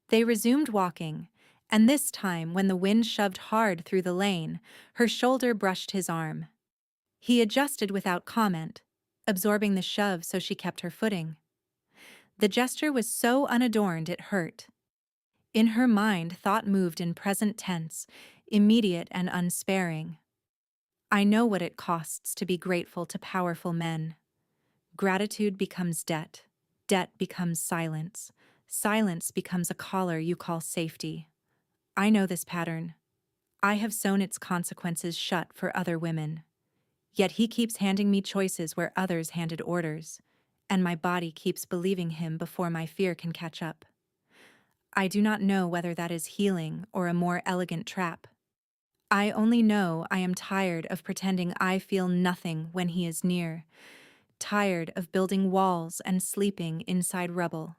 They resumed walking, and this time, when the wind shoved hard through the lane, her shoulder brushed his arm. He adjusted without comment, absorbing the shove so she kept her footing. The gesture was so unadorned it hurt. In her mind, thought moved in present tense, immediate and unsparing. I know what it costs to be grateful to powerful men. Gratitude becomes debt. Debt becomes silence. Silence becomes a collar you call safety. I know this pattern. I have sewn its consequences shut for other women. Yet he keeps handing me choices where others handed orders, and my body keeps believing him before my fear can catch up. I do not know whether that is healing or a more elegant trap. I only know I am tired of pretending I feel nothing when he is near, tired of building walls and sleeping inside rubble.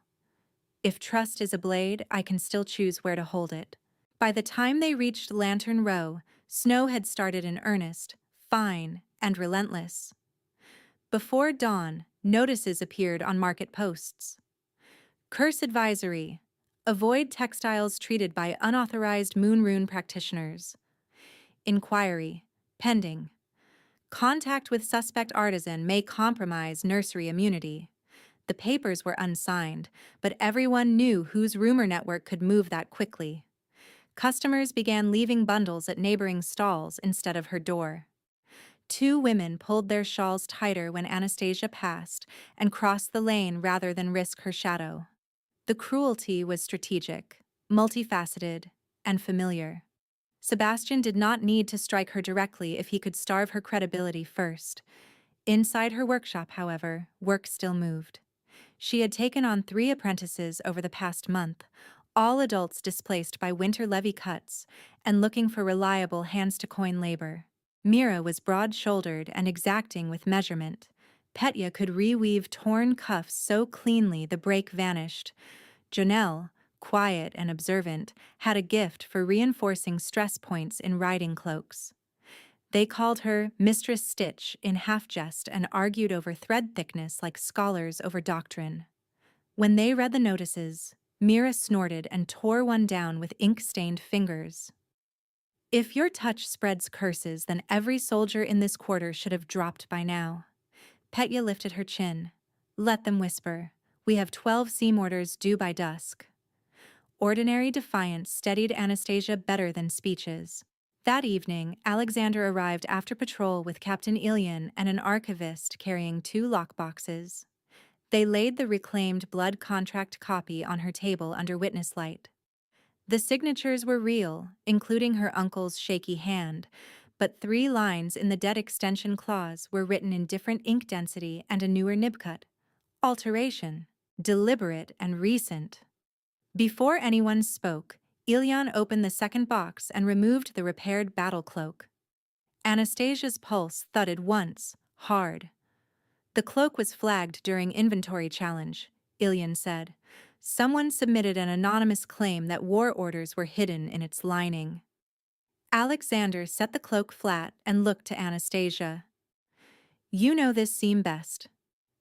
If trust is a blade, I can still choose where to hold it. By the time they reached Lantern Row, snow had started in earnest, fine and relentless. Before dawn, notices appeared on market posts. Curse advisory: avoid textiles treated by unauthorized moon rune practitioners. Inquiry: pending. Contact with suspect artisan may compromise nursery immunity. The papers were unsigned, but everyone knew whose rumor network could move that quickly. Customers began leaving bundles at neighboring stalls instead of her door. 2 women pulled their shawls tighter when Anastasia passed and crossed the lane rather than risk her shadow. The cruelty was strategic, multifaceted, and familiar. Sebastian did not need to strike her directly if he could starve her credibility first. Inside her workshop, however, work still moved. She had taken on 3 apprentices over the past month, all adults displaced by winter levy cuts and looking for reliable hands-to-coin labor. Mira was broad-shouldered and exacting with measurement. Petya could reweave torn cuffs so cleanly the break vanished. Jonelle, quiet and observant, had a gift for reinforcing stress points in riding cloaks. They called her Mistress Stitch in half-jest and argued over thread thickness like scholars over doctrine. When they read the notices, Mira snorted and tore one down with ink-stained fingers. If your touch spreads curses, then every soldier in this quarter should have dropped by now. Petya lifted her chin. Let them whisper. We have 12 seam orders due by dusk. Ordinary defiance steadied Anastasia better than speeches. That evening, Alexander arrived after patrol with Captain Ilian and an archivist carrying 2 lockboxes. They laid the reclaimed blood contract copy on her table under witness light. The signatures were real, including her uncle's shaky hand, but 3 lines in the debt extension clause were written in different ink density and a newer nib cut. Alteration. Deliberate and recent. Before anyone spoke, Ilian opened the second box and removed the repaired battle cloak. Anastasia's pulse thudded once, hard. The cloak was flagged during inventory challenge, Ilian said. Someone submitted an anonymous claim that war orders were hidden in its lining. Alexander set the cloak flat and looked to Anastasia. You know this seam best.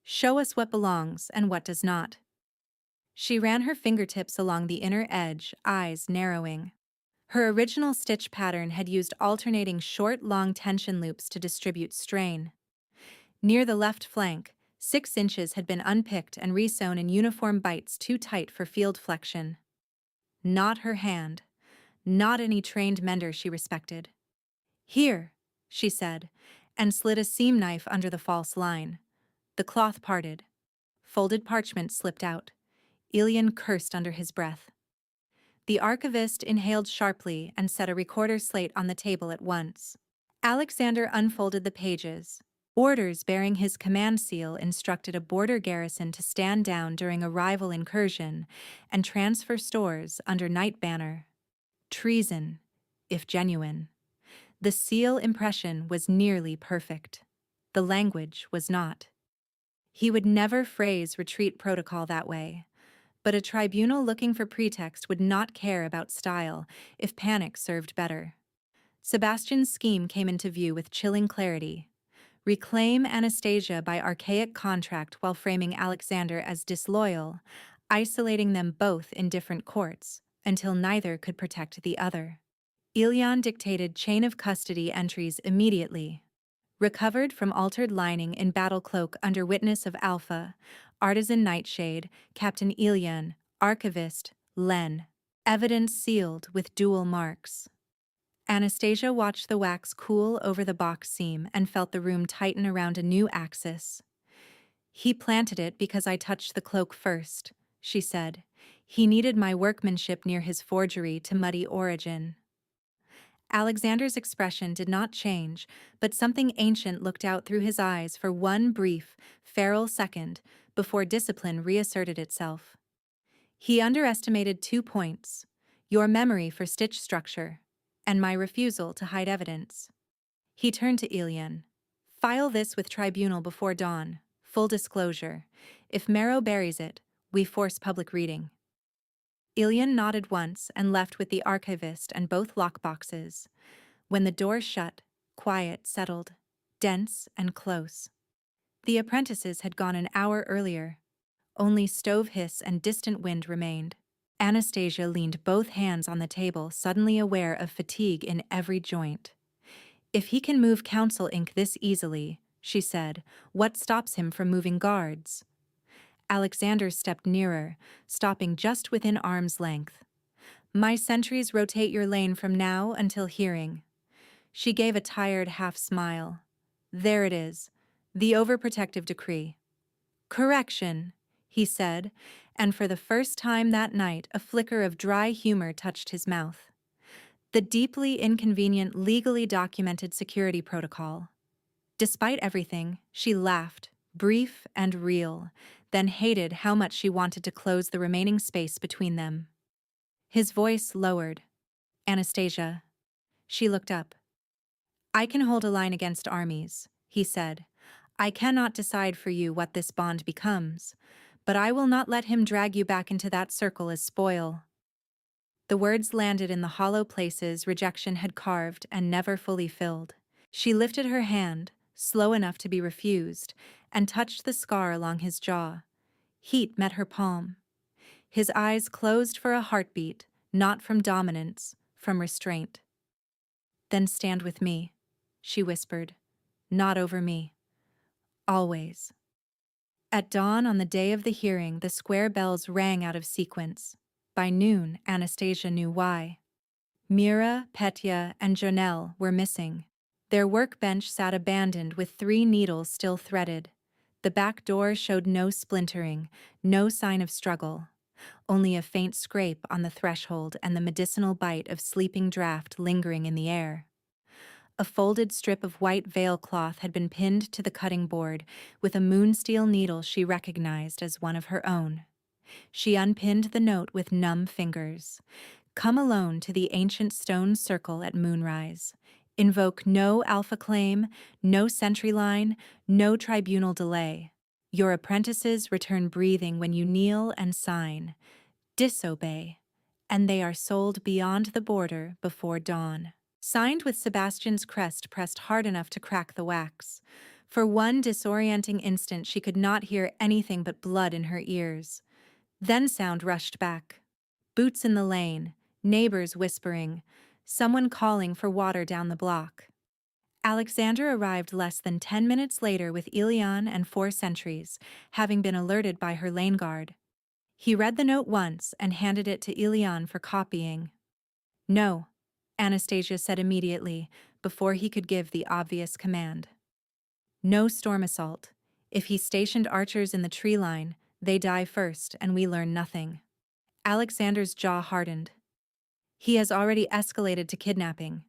Show us what belongs and what does not. She ran her fingertips along the inner edge, eyes narrowing. Her original stitch pattern had used alternating short, long tension loops to distribute strain. Near the left flank, 6 inches had been unpicked and resewn in uniform bites too tight for field flexion. Not her hand. Not any trained mender she respected. Here, she said, and slid a seam knife under the false line. The cloth parted. Folded parchment slipped out. Ilian cursed under his breath. The archivist inhaled sharply and set a recorder slate on the table at once. Alexander unfolded the pages. Orders bearing his command seal instructed a border garrison to stand down during a rival incursion and transfer stores under night banner. Treason, if genuine. The seal impression was nearly perfect. The language was not. He would never phrase retreat protocol that way, but a tribunal looking for pretext would not care about style if panic served better. Sebastian's scheme came into view with chilling clarity. Reclaim Anastasia by archaic contract while framing Alexander as disloyal, isolating them both in different courts, until neither could protect the other. Ilian dictated chain of custody entries immediately. Recovered from altered lining in battle cloak under witness of Alpha, artisan Nightshade, Captain Ilian, archivist, Len. Evidence sealed with dual marks. Anastasia watched the wax cool over the box seam and felt the room tighten around a new axis. He planted it because I touched the cloak first, she said. He needed my workmanship near his forgery to muddy origin. Alexander's expression did not change, but something ancient looked out through his eyes for one brief, feral second before discipline reasserted itself. He underestimated 2 points: your memory for stitch structure, and my refusal to hide evidence. He turned to Ilian. File this with tribunal before dawn. Full disclosure. If Marrow buries it, we force public reading. Ilian nodded once and left with the archivist and both lockboxes. When the door shut, quiet settled, dense and close. The apprentices had gone an hour earlier. Only stove hiss and distant wind remained. Anastasia leaned both hands on the table, suddenly aware of fatigue in every joint. If he can move council ink this easily, she said, what stops him from moving guards? Alexander stepped nearer, stopping just within arm's length. My sentries rotate your lane from now until hearing. She gave a tired half-smile. There it is, the overprotective decree. Correction, he said, and for the first time that night a flicker of dry humor touched his mouth. The deeply inconvenient legally documented security protocol. Despite everything, she laughed, brief and real, then hated how much she wanted to close the remaining space between them. His voice lowered. Anastasia. She looked up. I can hold a line against armies, he said. I cannot decide for you what this bond becomes, but I will not let him drag you back into that circle as spoil. The words landed in the hollow places rejection had carved and never fully filled. She lifted her hand, slow enough to be refused, and touched the scar along his jaw. Heat met her palm. His eyes closed for a heartbeat, not from dominance, from restraint. Then stand with me, she whispered. Not over me. Always. At dawn on the day of the hearing, the square bells rang out of sequence. By noon, Anastasia knew why. Mira, Petya, and Jonelle were missing. Their workbench sat abandoned with 3 needles still threaded. The back door showed no splintering, no sign of struggle. Only a faint scrape on the threshold and the medicinal bite of sleeping draft lingering in the air. A folded strip of white veil cloth had been pinned to the cutting board with a moonsteel needle she recognized as one of her own. She unpinned the note with numb fingers. Come alone to the ancient stone circle at moonrise. Invoke no alpha claim, no sentry line, no tribunal delay. Your apprentices return breathing when you kneel and sign. Disobey, and they are sold beyond the border before dawn. Signed with Sebastian's crest pressed hard enough to crack the wax. For one disorienting instant she could not hear anything but blood in her ears. Then sound rushed back. Boots in the lane, neighbors whispering, someone calling for water down the block. Alexander arrived less than 10 minutes later with Elian and 4 sentries, having been alerted by her lane guard. He read the note once and handed it to Elian for copying. No, Anastasia said immediately, before he could give the obvious command. No storm assault. If he stationed archers in the tree line, they die first and we learn nothing. Alexander's jaw hardened. He has already escalated to kidnapping.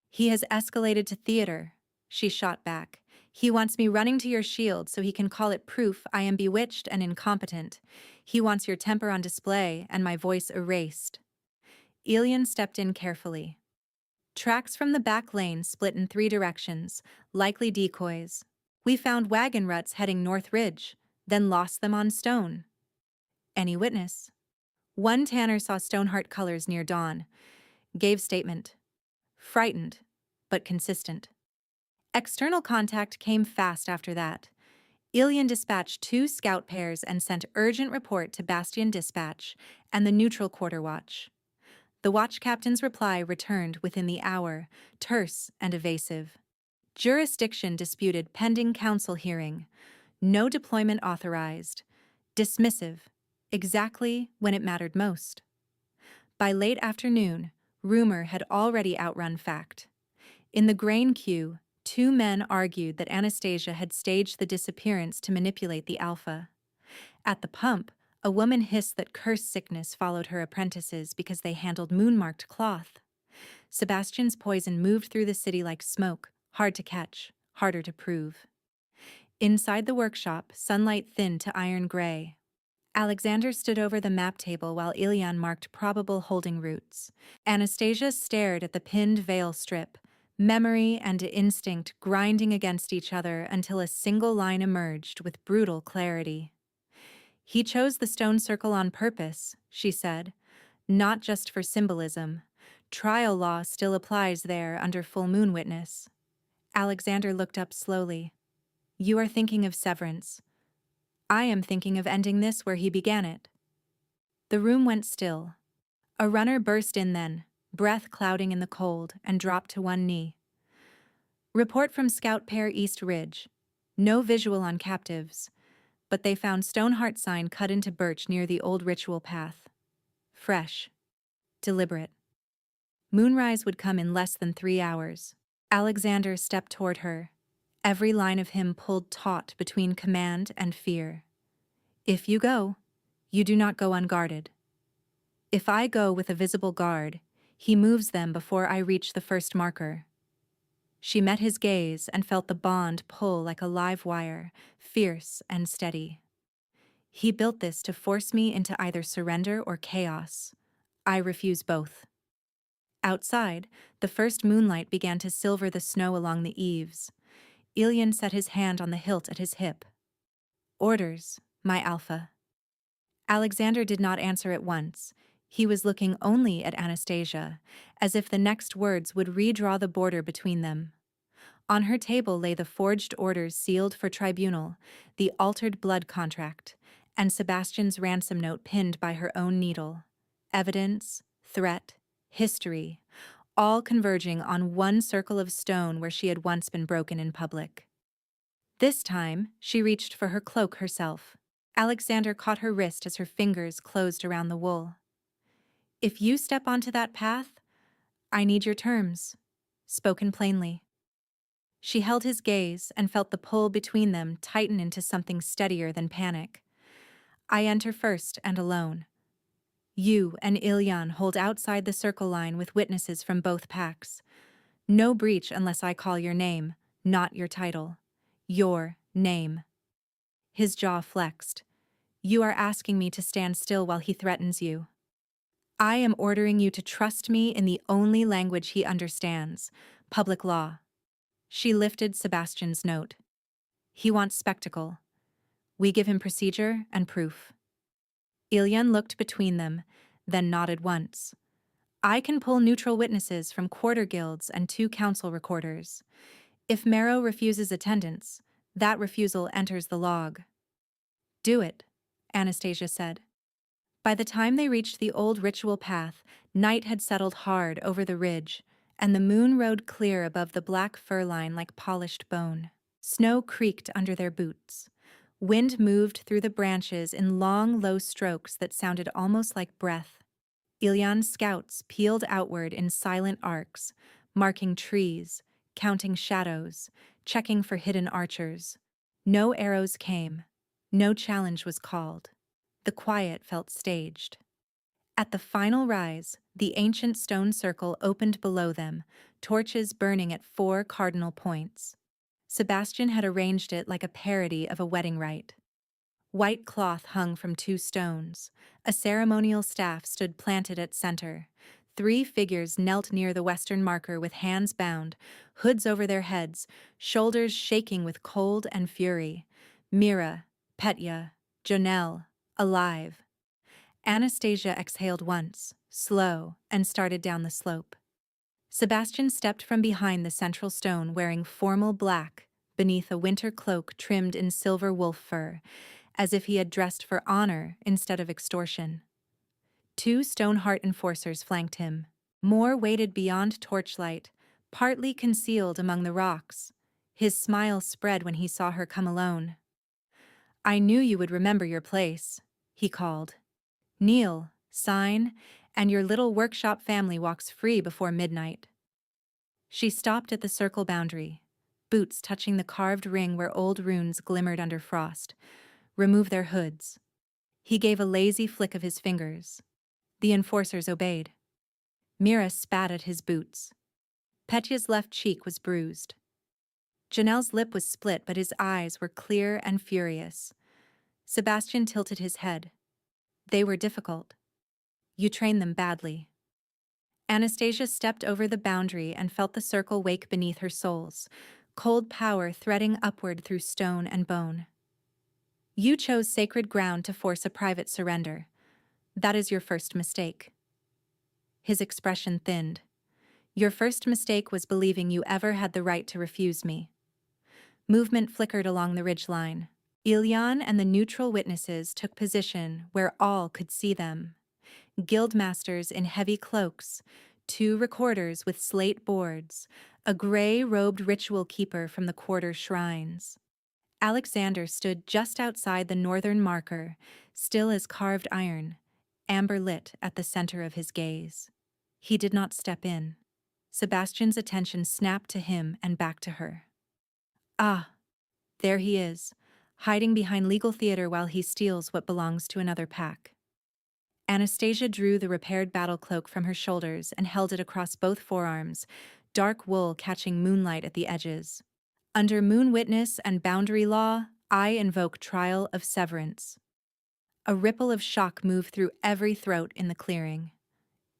He has escalated to theater, she shot back. He wants me running to your shield so he can call it proof I am bewitched and incompetent. He wants your temper on display and my voice erased. Elian stepped in carefully. Tracks from the back lane split in 3 directions, likely decoys. We found wagon ruts heading North Ridge, then lost them on stone. Any witness? One tanner saw Stoneheart colors near dawn. Gave statement. Frightened, but consistent. External contact came fast after that. Elian dispatched 2 scout pairs and sent urgent report to Bastion Dispatch and the Neutral Quarter Watch. The watch captain's reply returned within the hour, terse and evasive. Jurisdiction disputed pending council hearing. No deployment authorized. Dismissive. Exactly when it mattered most. By late afternoon, rumor had already outrun fact. In the grain queue, 2 men argued that Anastasia had staged the disappearance to manipulate the Alpha. At the pump, a woman hissed that curse sickness followed her apprentices because they handled moon-marked cloth. Sebastian's poison moved through the city like smoke, hard to catch, harder to prove. Inside the workshop, sunlight thinned to iron gray. Alexander stood over the map table while Elian marked probable holding routes. Anastasia stared at the pinned veil strip, memory and instinct grinding against each other until a single line emerged with brutal clarity. He chose the stone circle on purpose, she said, not just for symbolism. Trial law still applies there under full moon witness. Alexander looked up slowly. You are thinking of severance. I am thinking of ending this where he began it. The room went still. A runner burst in then, breath clouding in the cold, and dropped to one knee. Report from Scout Pair East Ridge. No visual on captives, but they found Stoneheart sign cut into birch near the old ritual path. Fresh. Deliberate. Moonrise would come in less than 3 hours. Alexander stepped toward her. Every line of him pulled taut between command and fear. If you go, you do not go unguarded. If I go with a visible guard, he moves them before I reach the first marker. She met his gaze and felt the bond pull like a live wire, fierce and steady. He built this to force me into either surrender or chaos. I refuse both. Outside, the first moonlight began to silver the snow along the eaves. Elian set his hand on the hilt at his hip. Orders, my Alpha. Alexander did not answer at once. He was looking only at Anastasia, as if the next words would redraw the border between them. On her table lay the forged orders sealed for tribunal, the altered blood contract, and Sebastian's ransom note pinned by her own needle. Evidence, threat, history, all converging on one circle of stone where she had once been broken in public. This time, she reached for her cloak herself. Alexander caught her wrist as her fingers closed around the wool. If you step onto that path, I need your terms. Spoken plainly. She held his gaze and felt the pull between them tighten into something steadier than panic. I enter first and alone. You and Ilyan hold outside the circle line with witnesses from both packs. No breach unless I call your name, not your title. Your name. His jaw flexed. You are asking me to stand still while he threatens you. I am ordering you to trust me in the only language he understands, public law. She lifted Sebastian's note. He wants spectacle. We give him procedure and proof. Ilyan looked between them, then nodded once. I can pull neutral witnesses from quarter guilds and 2 council recorders. If Marrow refuses attendance, that refusal enters the log. Do it, Anastasia said. By the time they reached the old ritual path, night had settled hard over the ridge, and the moon rode clear above the black fir line like polished bone. Snow creaked under their boots. Wind moved through the branches in long, low strokes that sounded almost like breath. Ilyan's scouts peeled outward in silent arcs, marking trees, counting shadows, checking for hidden archers. No arrows came. No challenge was called. The quiet felt staged. At the final rise, the ancient stone circle opened below them, torches burning at 4 cardinal points. Sebastian had arranged it like a parody of a wedding rite. White cloth hung from 2 stones. A ceremonial staff stood planted at center. 3 figures knelt near the western marker with hands bound, hoods over their heads, shoulders shaking with cold and fury. Mira, Petya, Jonelle, alive. Anastasia exhaled once, slow, and started down the slope. Sebastian stepped from behind the central stone wearing formal black, beneath a winter cloak trimmed in silver wolf fur, as if he had dressed for honor instead of extortion. 2 Stoneheart enforcers flanked him. More waited beyond torchlight, partly concealed among the rocks. His smile spread when he saw her come alone. I knew you would remember your place, he called. Kneel, sign, and your little workshop family walks free before midnight. She stopped at the circle boundary, boots touching the carved ring where old runes glimmered under frost. Remove their hoods. He gave a lazy flick of his fingers. The enforcers obeyed. Mira spat at his boots. Petya's left cheek was bruised. Janelle's lip was split, but his eyes were clear and furious. Sebastian tilted his head. They were difficult. You trained them badly. Anastasia stepped over the boundary and felt the circle wake beneath her soles, cold power threading upward through stone and bone. You chose sacred ground to force a private surrender. That is your first mistake. His expression thinned. Your first mistake was believing you ever had the right to refuse me. Movement flickered along the ridgeline. Ilyan and the neutral witnesses took position where all could see them. Guildmasters in heavy cloaks, 2 recorders with slate boards, a gray-robed ritual keeper from the quarter shrines. Alexander stood just outside the northern marker, still as carved iron, amber lit at the center of his gaze. He did not step in. Sebastian's attention snapped to him and back to her. Ah, there he is, hiding behind legal theater while he steals what belongs to another pack. Anastasia drew the repaired battle cloak from her shoulders and held it across both forearms, dark wool catching moonlight at the edges. Under moon witness and boundary law, I invoke trial of severance. A ripple of shock moved through every throat in the clearing.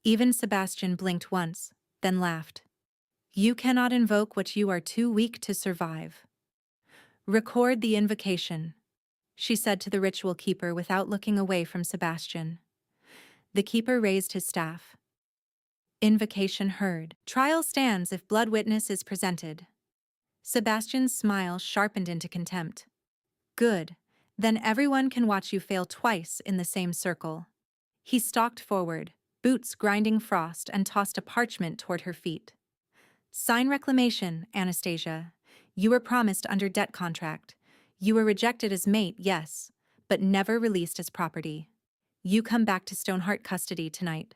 Even Sebastian blinked once, then laughed. You cannot invoke what you are too weak to survive. Record the invocation, she said to the ritual keeper without looking away from Sebastian. The keeper raised his staff. Invocation heard. Trial stands if blood witness is presented. Sebastian's smile sharpened into contempt. Good. Then everyone can watch you fail twice in the same circle. He stalked forward, boots grinding frost, and tossed a parchment toward her feet. Sign reclamation, Anastasia. You were promised under debt contract. You were rejected as mate, yes, but never released as property. You come back to Stoneheart custody tonight.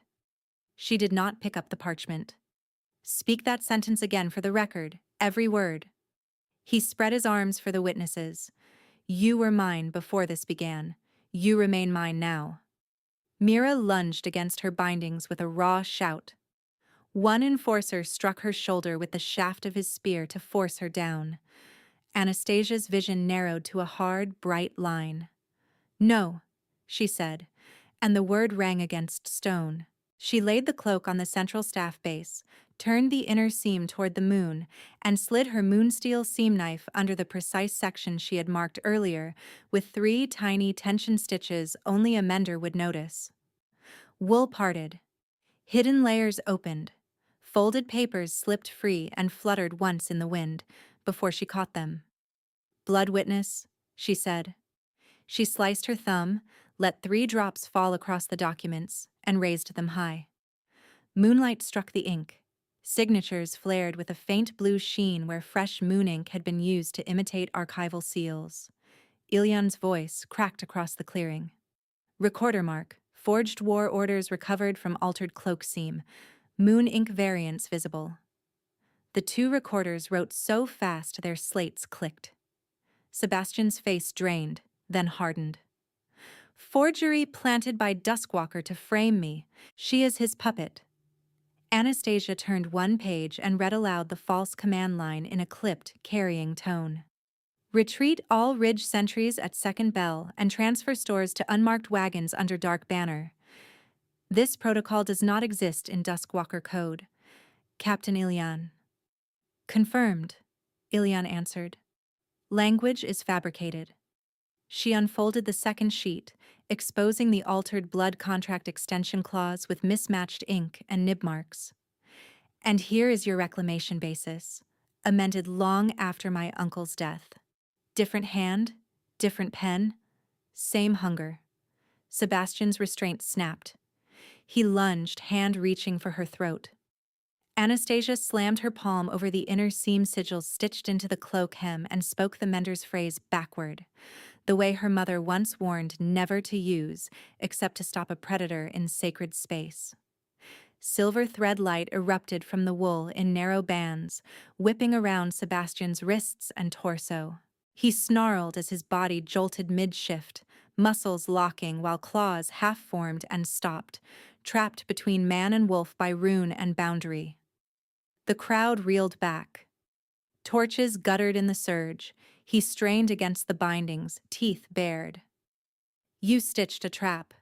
She did not pick up the parchment. Speak that sentence again for the record, every word. He spread his arms for the witnesses. You were mine before this began. You remain mine now. Mira lunged against her bindings with a raw shout. One enforcer struck her shoulder with the shaft of his spear to force her down. Anastasia's vision narrowed to a hard, bright line. No, she said, and the word rang against stone. She laid the cloak on the central staff base, turned the inner seam toward the moon, and slid her moonsteel seam knife under the precise section she had marked earlier, with 3 tiny tension stitches only a mender would notice. Wool parted. Hidden layers opened. Folded papers slipped free and fluttered once in the wind, before she caught them. Blood witness, she said. She sliced her thumb, let 3 drops fall across the documents, and raised them high. Moonlight struck the ink. Signatures flared with a faint blue sheen where fresh moon ink had been used to imitate archival seals. Ilyan's voice cracked across the clearing. Recorder mark, forged war orders recovered from altered cloak seam, moon ink variants visible. The 2 recorders wrote so fast their slates clicked. Sebastian's face drained, then hardened. Forgery planted by Duskwalker to frame me. She is his puppet. Anastasia turned one page and read aloud the false command line in a clipped, carrying tone. Retreat all Ridge sentries at second bell and transfer stores to unmarked wagons under dark banner. This protocol does not exist in Duskwalker code. Captain Ilyan. Confirmed, Ilyan answered. Language is fabricated. She unfolded the second sheet, exposing the altered blood contract extension clause with mismatched ink and nib marks. And here is your reclamation basis, amended long after my uncle's death. Different hand, different pen, same hunger. Sebastian's restraint snapped. He lunged, hand reaching for her throat. Anastasia slammed her palm over the inner seam sigils stitched into the cloak hem and spoke the mender's phrase backward, the way her mother once warned never to use except to stop a predator in sacred space. Silver thread light erupted from the wool in narrow bands, whipping around Sebastian's wrists and torso. He snarled as his body jolted mid-shift, muscles locking while claws half-formed and stopped, trapped between man and wolf by rune and boundary. The crowd reeled back. Torches guttered in the surge. He strained against the bindings, teeth bared. You stitched a trap.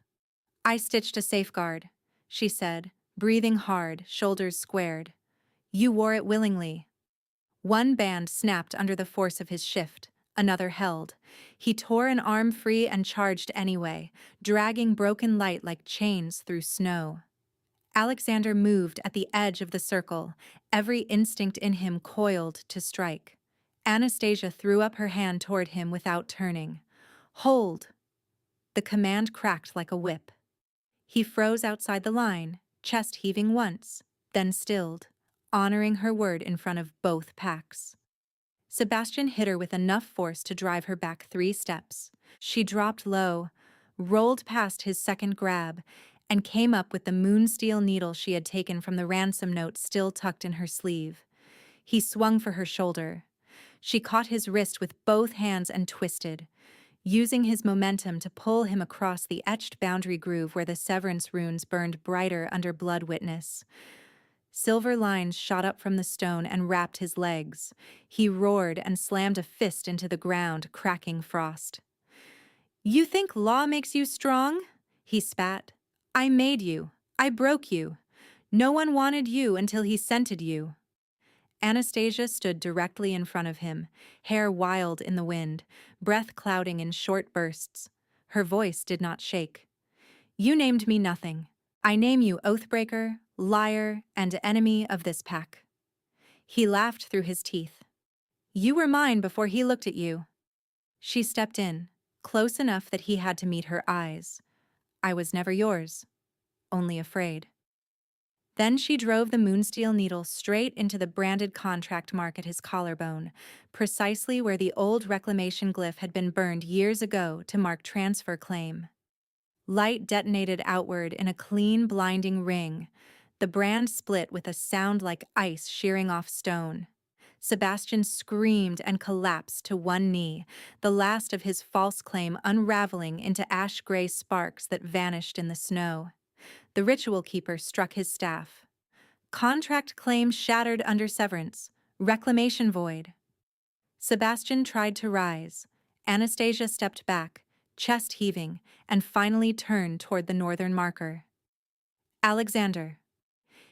I stitched a safeguard, she said, breathing hard, shoulders squared. You wore it willingly. One band snapped under the force of his shift, another held. He tore an arm free and charged anyway, dragging broken light like chains through snow. Alexander moved at the edge of the circle, every instinct in him coiled to strike. Anastasia threw up her hand toward him without turning. Hold! The command cracked like a whip. He froze outside the line, chest heaving once, then stilled, honoring her word in front of both packs. Sebastian hit her with enough force to drive her back 3 steps. She dropped low, rolled past his second grab, and came up with the moonsteel needle she had taken from the ransom note still tucked in her sleeve. He swung for her shoulder. She caught his wrist with both hands and twisted, using his momentum to pull him across the etched boundary groove where the severance runes burned brighter under blood witness. Silver lines shot up from the stone and wrapped his legs. He roared and slammed a fist into the ground, cracking frost. You think law makes you strong? He spat. I made you. I broke you. No one wanted you until he scented you. Anastasia stood directly in front of him, hair wild in the wind, breath clouding in short bursts. Her voice did not shake. You named me nothing. I name you oathbreaker, liar, and enemy of this pack. He laughed through his teeth. You were mine before he looked at you. She stepped in, close enough that he had to meet her eyes. I was never yours, only afraid. Then she drove the moonsteel needle straight into the branded contract mark at his collarbone, precisely where the old reclamation glyph had been burned years ago to mark transfer claim. Light detonated outward in a clean, blinding ring, The brand split with a sound like ice shearing off stone. Sebastian screamed and collapsed to one knee, the last of his false claim unraveling into ash-gray sparks that vanished in the snow. The ritual keeper struck his staff. Contract claim shattered under severance. Reclamation void. Sebastian tried to rise. Anastasia stepped back, chest heaving, and finally turned toward the northern marker. Alexander.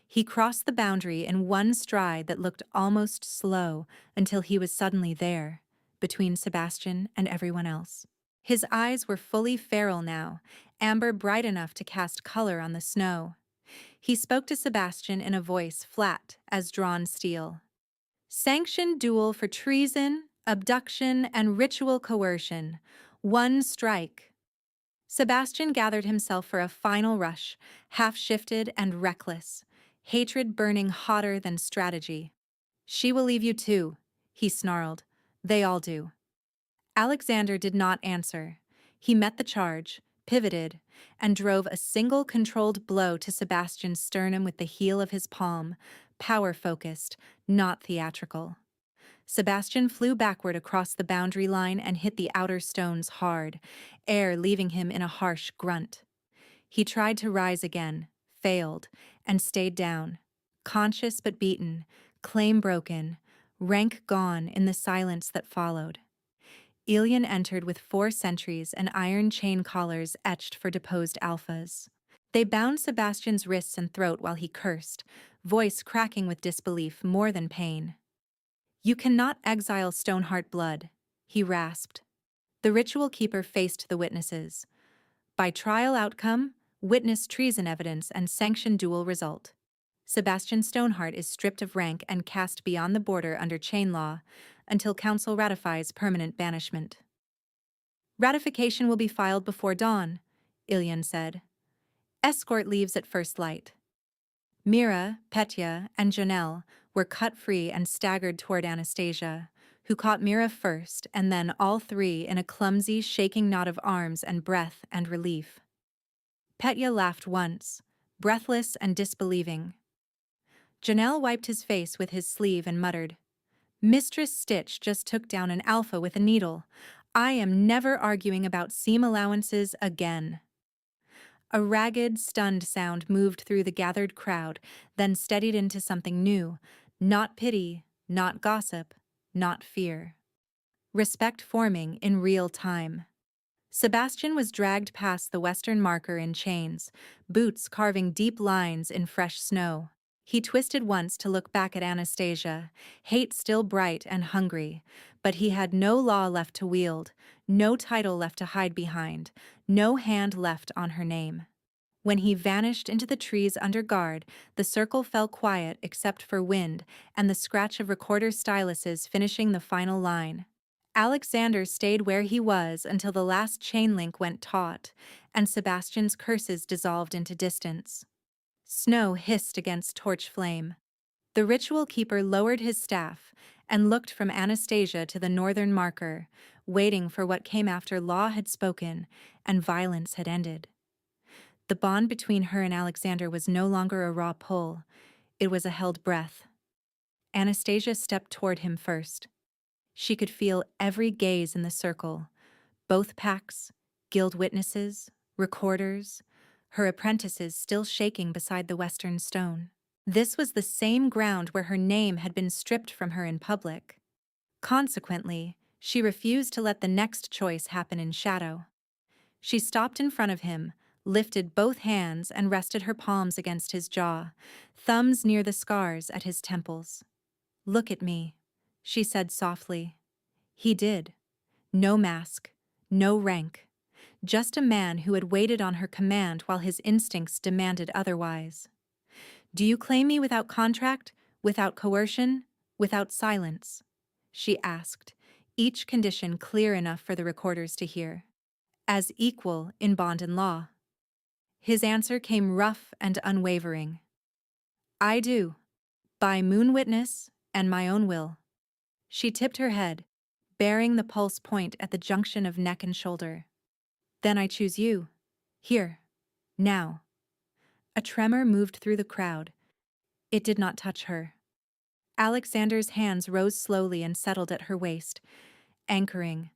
He crossed the boundary in one stride that looked almost slow until he was suddenly there, between Sebastian and everyone else. His eyes were fully feral now, amber bright enough to cast color on the snow. He spoke to Sebastian in a voice flat as drawn steel. Sanctioned duel for treason, abduction, and ritual coercion. One strike. Sebastian gathered himself for a final rush, half-shifted and reckless, hatred burning hotter than strategy. She will leave you too, he snarled. They all do. Alexander did not answer. He met the charge, pivoted, and drove a single controlled blow to Sebastian's sternum with the heel of his palm, power-focused, not theatrical. Sebastian flew backward across the boundary line and hit the outer stones hard, air leaving him in a harsh grunt. He tried to rise again, failed, and stayed down, conscious but beaten, claim broken, rank gone in the silence that followed. Ilian entered with 4 sentries and iron chain collars etched for deposed alphas. They bound Sebastian's wrists and throat while he cursed, voice cracking with disbelief more than pain. You cannot exile Stoneheart blood, he rasped. The ritual keeper faced the witnesses. By trial outcome, witness treason evidence and sanctioned duel result. Sebastian Stoneheart is stripped of rank and cast beyond the border under chain law until council ratifies permanent banishment. Ratification will be filed before dawn, Ilian said. Escort leaves at first light. Mira, Petya, and Janelle were cut free and staggered toward Anastasia, who caught Mira first and then all 3 in a clumsy, shaking knot of arms and breath and relief. Petya laughed once, breathless and disbelieving. Janelle wiped his face with his sleeve and muttered, Mistress Stitch just took down an alpha with a needle. I am never arguing about seam allowances again. A ragged, stunned sound moved through the gathered crowd, then steadied into something new. Not pity, not gossip, not fear. Respect forming in real time. Sebastian was dragged past the western marker in chains, boots carving deep lines in fresh snow. He twisted once to look back at Anastasia, hate still bright and hungry, but he had no law left to wield, no title left to hide behind, no hand left on her name. When he vanished into the trees under guard, the circle fell quiet except for wind and the scratch of recorder styluses finishing the final line. Alexander stayed where he was until the last chain link went taut, and Sebastian's curses dissolved into distance. Snow hissed against torch flame. The ritual keeper lowered his staff and looked from Anastasia to the northern marker, waiting for what came after law had spoken and violence had ended. The bond between her and Alexander was no longer a raw pull. It was a held breath. Anastasia stepped toward him first. She could feel every gaze in the circle, both packs, guild witnesses, recorders, her apprentices still shaking beside the western stone. This was the same ground where her name had been stripped from her in public. Consequently, she refused to let the next choice happen in shadow. She stopped in front of him, lifted both hands and rested her palms against his jaw, thumbs near the scars at his temples. Look at me, she said softly. He did. No mask, no rank. Just a man who had waited on her command while his instincts demanded otherwise. Do you claim me without contract, without coercion, without silence? She asked, each condition clear enough for the recorders to hear. As equal in bond and law. His answer came rough and unwavering. I do, by moon witness and my own will. She tipped her head, bearing the pulse point at the junction of neck and shoulder. Then I choose you. Here. Now. A tremor moved through the crowd, It did not touch her. Alexander's hands rose slowly and settled at her waist, anchoring,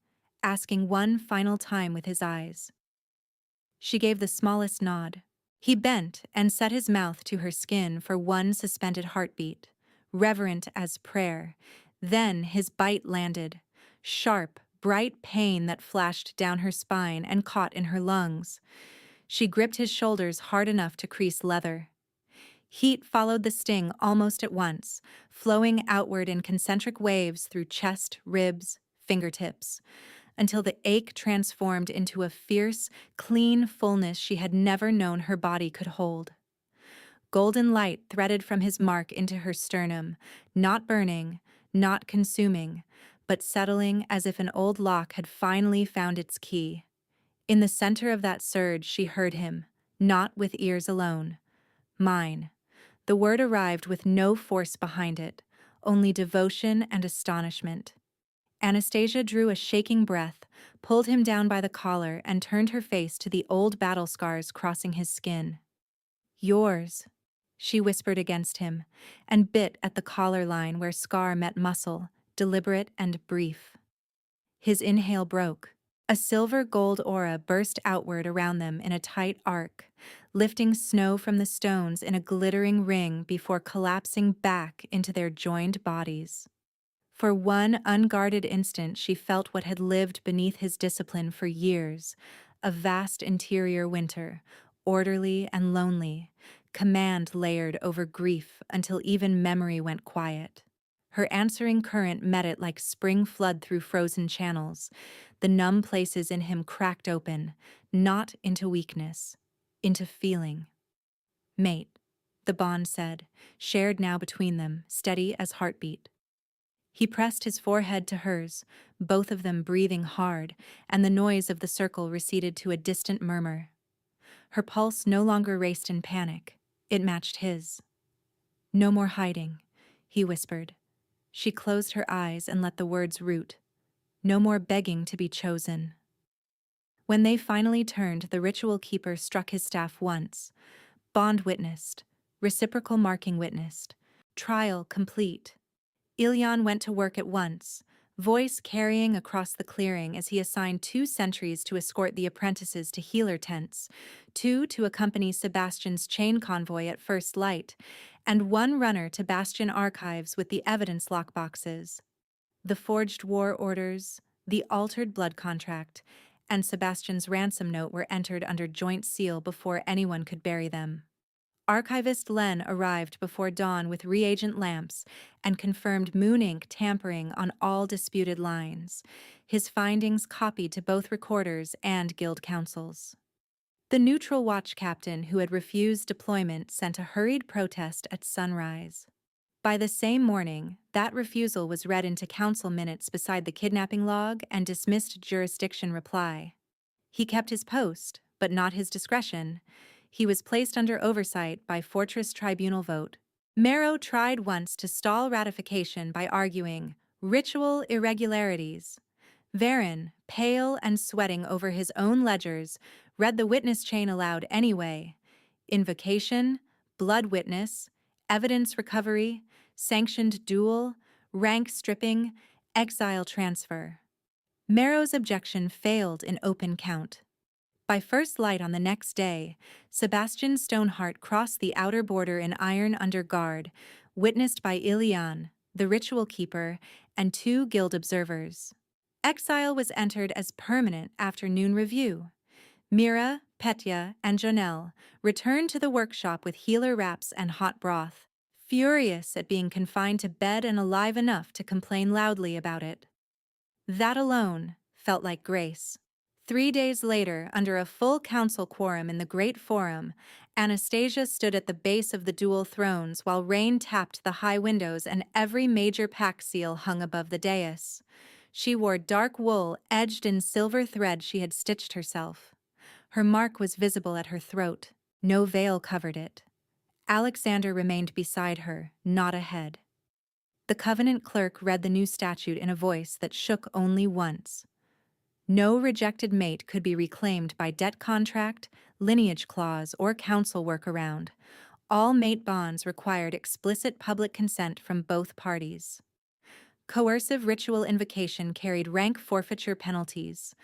asking one final time with his eyes. She gave the smallest nod. He bent and set his mouth to her skin for one suspended heartbeat, reverent as prayer. Then his bite landed, sharp, bright pain that flashed down her spine and caught in her lungs. She gripped his shoulders hard enough to crease leather. Heat followed the sting almost at once, flowing outward in concentric waves through chest, ribs, fingertips, until the ache transformed into a fierce, clean fullness she had never known her body could hold. Golden light threaded from his mark into her sternum, not burning, not consuming, but settling as if an old lock had finally found its key. In the center of that surge she heard him, not with ears alone. Mine. The word arrived with no force behind it, only devotion and astonishment. Anastasia drew a shaking breath, pulled him down by the collar, and turned her face to the old battle scars crossing his skin. Yours, she whispered against him, and bit at the collar line where scar met muscle, deliberate and brief. His inhale broke. A silver-gold aura burst outward around them in a tight arc, lifting snow from the stones in a glittering ring before collapsing back into their joined bodies. For one unguarded instant she felt what had lived beneath his discipline for years, a vast interior winter, orderly and lonely, command layered over grief until even memory went quiet. Her answering current met it like spring flood through frozen channels. The numb places in him cracked open, not into weakness, into feeling. Mate, the bond said, shared now between them, steady as heartbeat. He pressed his forehead to hers, both of them breathing hard, and the noise of the circle receded to a distant murmur. Her pulse no longer raced in panic. It matched his. No more hiding, he whispered. She closed her eyes and let the words root. No more begging to be chosen. When they finally turned, the ritual keeper struck his staff once. Bond witnessed. Reciprocal marking witnessed. Trial complete. Ilyan went to work at once, voice carrying across the clearing as he assigned 2 sentries to escort the apprentices to healer tents, 2 to accompany Sebastian's chain convoy at first light, and 1 runner to Bastion archives with the evidence lockboxes. The forged war orders, the altered blood contract, and Sebastian's ransom note were entered under joint seal before anyone could bury them. Archivist Len arrived before dawn with reagent lamps and confirmed Moon Ink tampering on all disputed lines, his findings copied to both recorders and guild councils. The neutral watch captain who had refused deployment sent a hurried protest at sunrise. By the same morning, that refusal was read into council minutes beside the kidnapping log and dismissed jurisdiction reply. He kept his post, but not his discretion. He was placed under oversight by Fortress Tribunal vote. Marrow tried once to stall ratification by arguing ritual irregularities. Varen, pale and sweating over his own ledgers, read the witness chain aloud anyway. Invocation, blood witness, evidence recovery, sanctioned duel, rank stripping, exile transfer. Marrow's objection failed in open count. By first light on the next day, Sebastian Stoneheart crossed the outer border in iron under guard, witnessed by Ilyan, the ritual keeper, and 2 guild observers. Exile was entered as permanent after noon review. Mira, Petya, and Janelle returned to the workshop with healer wraps and hot broth, furious at being confined to bed and alive enough to complain loudly about it. That alone felt like grace. 3 days later, under a full council quorum in the Great Forum, Anastasia stood at the base of the dual thrones while rain tapped the high windows and every major pact seal hung above the dais. She wore dark wool edged in silver thread she had stitched herself. Her mark was visible at her throat. No veil covered it. Alexander remained beside her, not ahead. The Covenant clerk read the new statute in a voice that shook only once. No rejected mate could be reclaimed by debt contract, lineage clause, or council workaround. All mate bonds required explicit public consent from both parties. Coercive ritual invocation carried rank forfeiture penalties.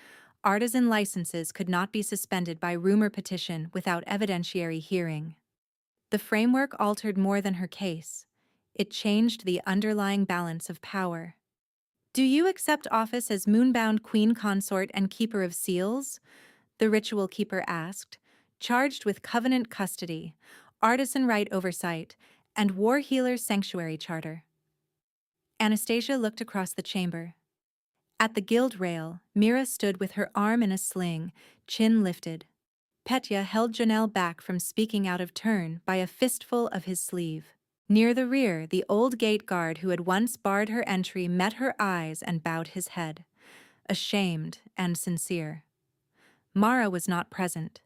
Artisan licenses could not be suspended by rumor petition without evidentiary hearing. The framework altered more than her case. It changed the underlying balance of power. "Do you accept office as moonbound queen consort and keeper of seals?" the ritual keeper asked, charged with covenant custody, artisan right oversight, and war healer's sanctuary charter. Anastasia looked across the chamber. At the guild rail, Mira stood with her arm in a sling, chin lifted. Petya held Janelle back from speaking out of turn by a fistful of his sleeve. Near the rear, the old gate guard who had once barred her entry met her eyes and bowed his head, ashamed and sincere. Mara was not present.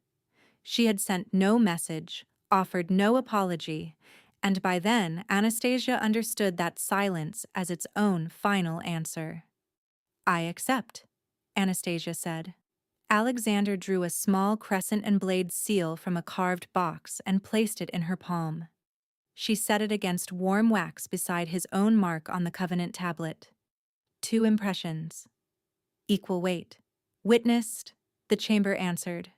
She had sent no message, offered no apology, and by then Anastasia understood that silence as its own final answer. "I accept," Anastasia said. Alexander drew a small crescent and blade seal from a carved box and placed it in her palm. She set it against warm wax beside his own mark on the covenant tablet. 2 impressions. Equal weight. "Witnessed," the chamber answered.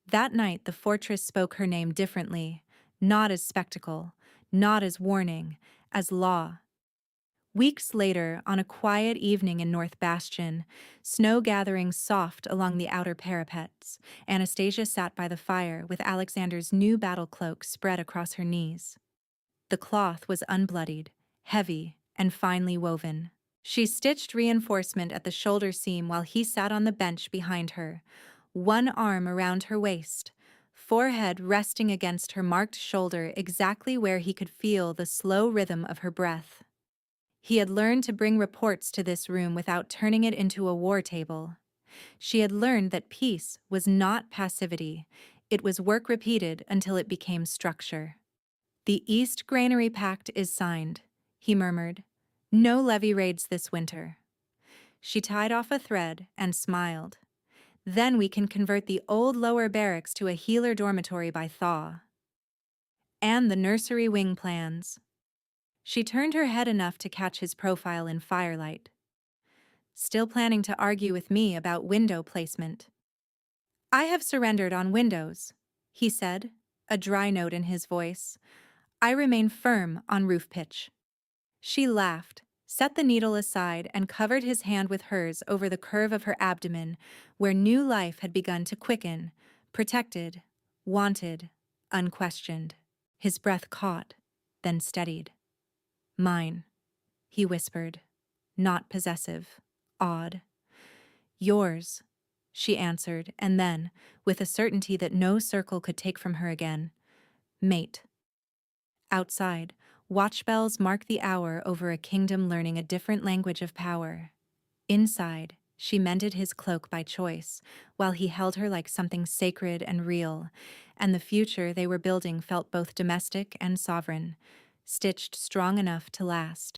That night the fortress spoke her name differently, not as spectacle, not as warning, as law. Weeks later, on a quiet evening in North Bastion, snow gathering soft along the outer parapets, Anastasia sat by the fire with Alexander's new battle cloak spread across her knees. The cloth was unbloodied, heavy, and finely woven. She stitched reinforcement at the shoulder seam while he sat on the bench behind her, one arm around her waist, forehead resting against her marked shoulder exactly where he could feel the slow rhythm of her breath. He had learned to bring reports to this room without turning it into a war table. She had learned that peace was not passivity, it was work repeated until it became structure. "The East Granary Pact is signed," he murmured. "No levy raids this winter." She tied off a thread and smiled. "Then we can convert the old lower barracks to a healer dormitory by thaw. And the nursery wing plans." She turned her head enough to catch his profile in firelight. "Still planning to argue with me about window placement?" "I have surrendered on windows," he said, a dry note in his voice. "I remain firm on roof pitch." She laughed, set the needle aside, and covered his hand with hers over the curve of her abdomen, where new life had begun to quicken, protected, wanted, unquestioned. His breath caught, then steadied. "Mine," he whispered, not possessive, awed. "Yours," she answered, and then, with a certainty that no circle could take from her again, "Mate." Outside, watch bells mark the hour over a kingdom learning a different language of power. Inside, she mended his cloak by choice, while he held her like something sacred and real, and the future they were building felt both domestic and sovereign, stitched strong enough to last.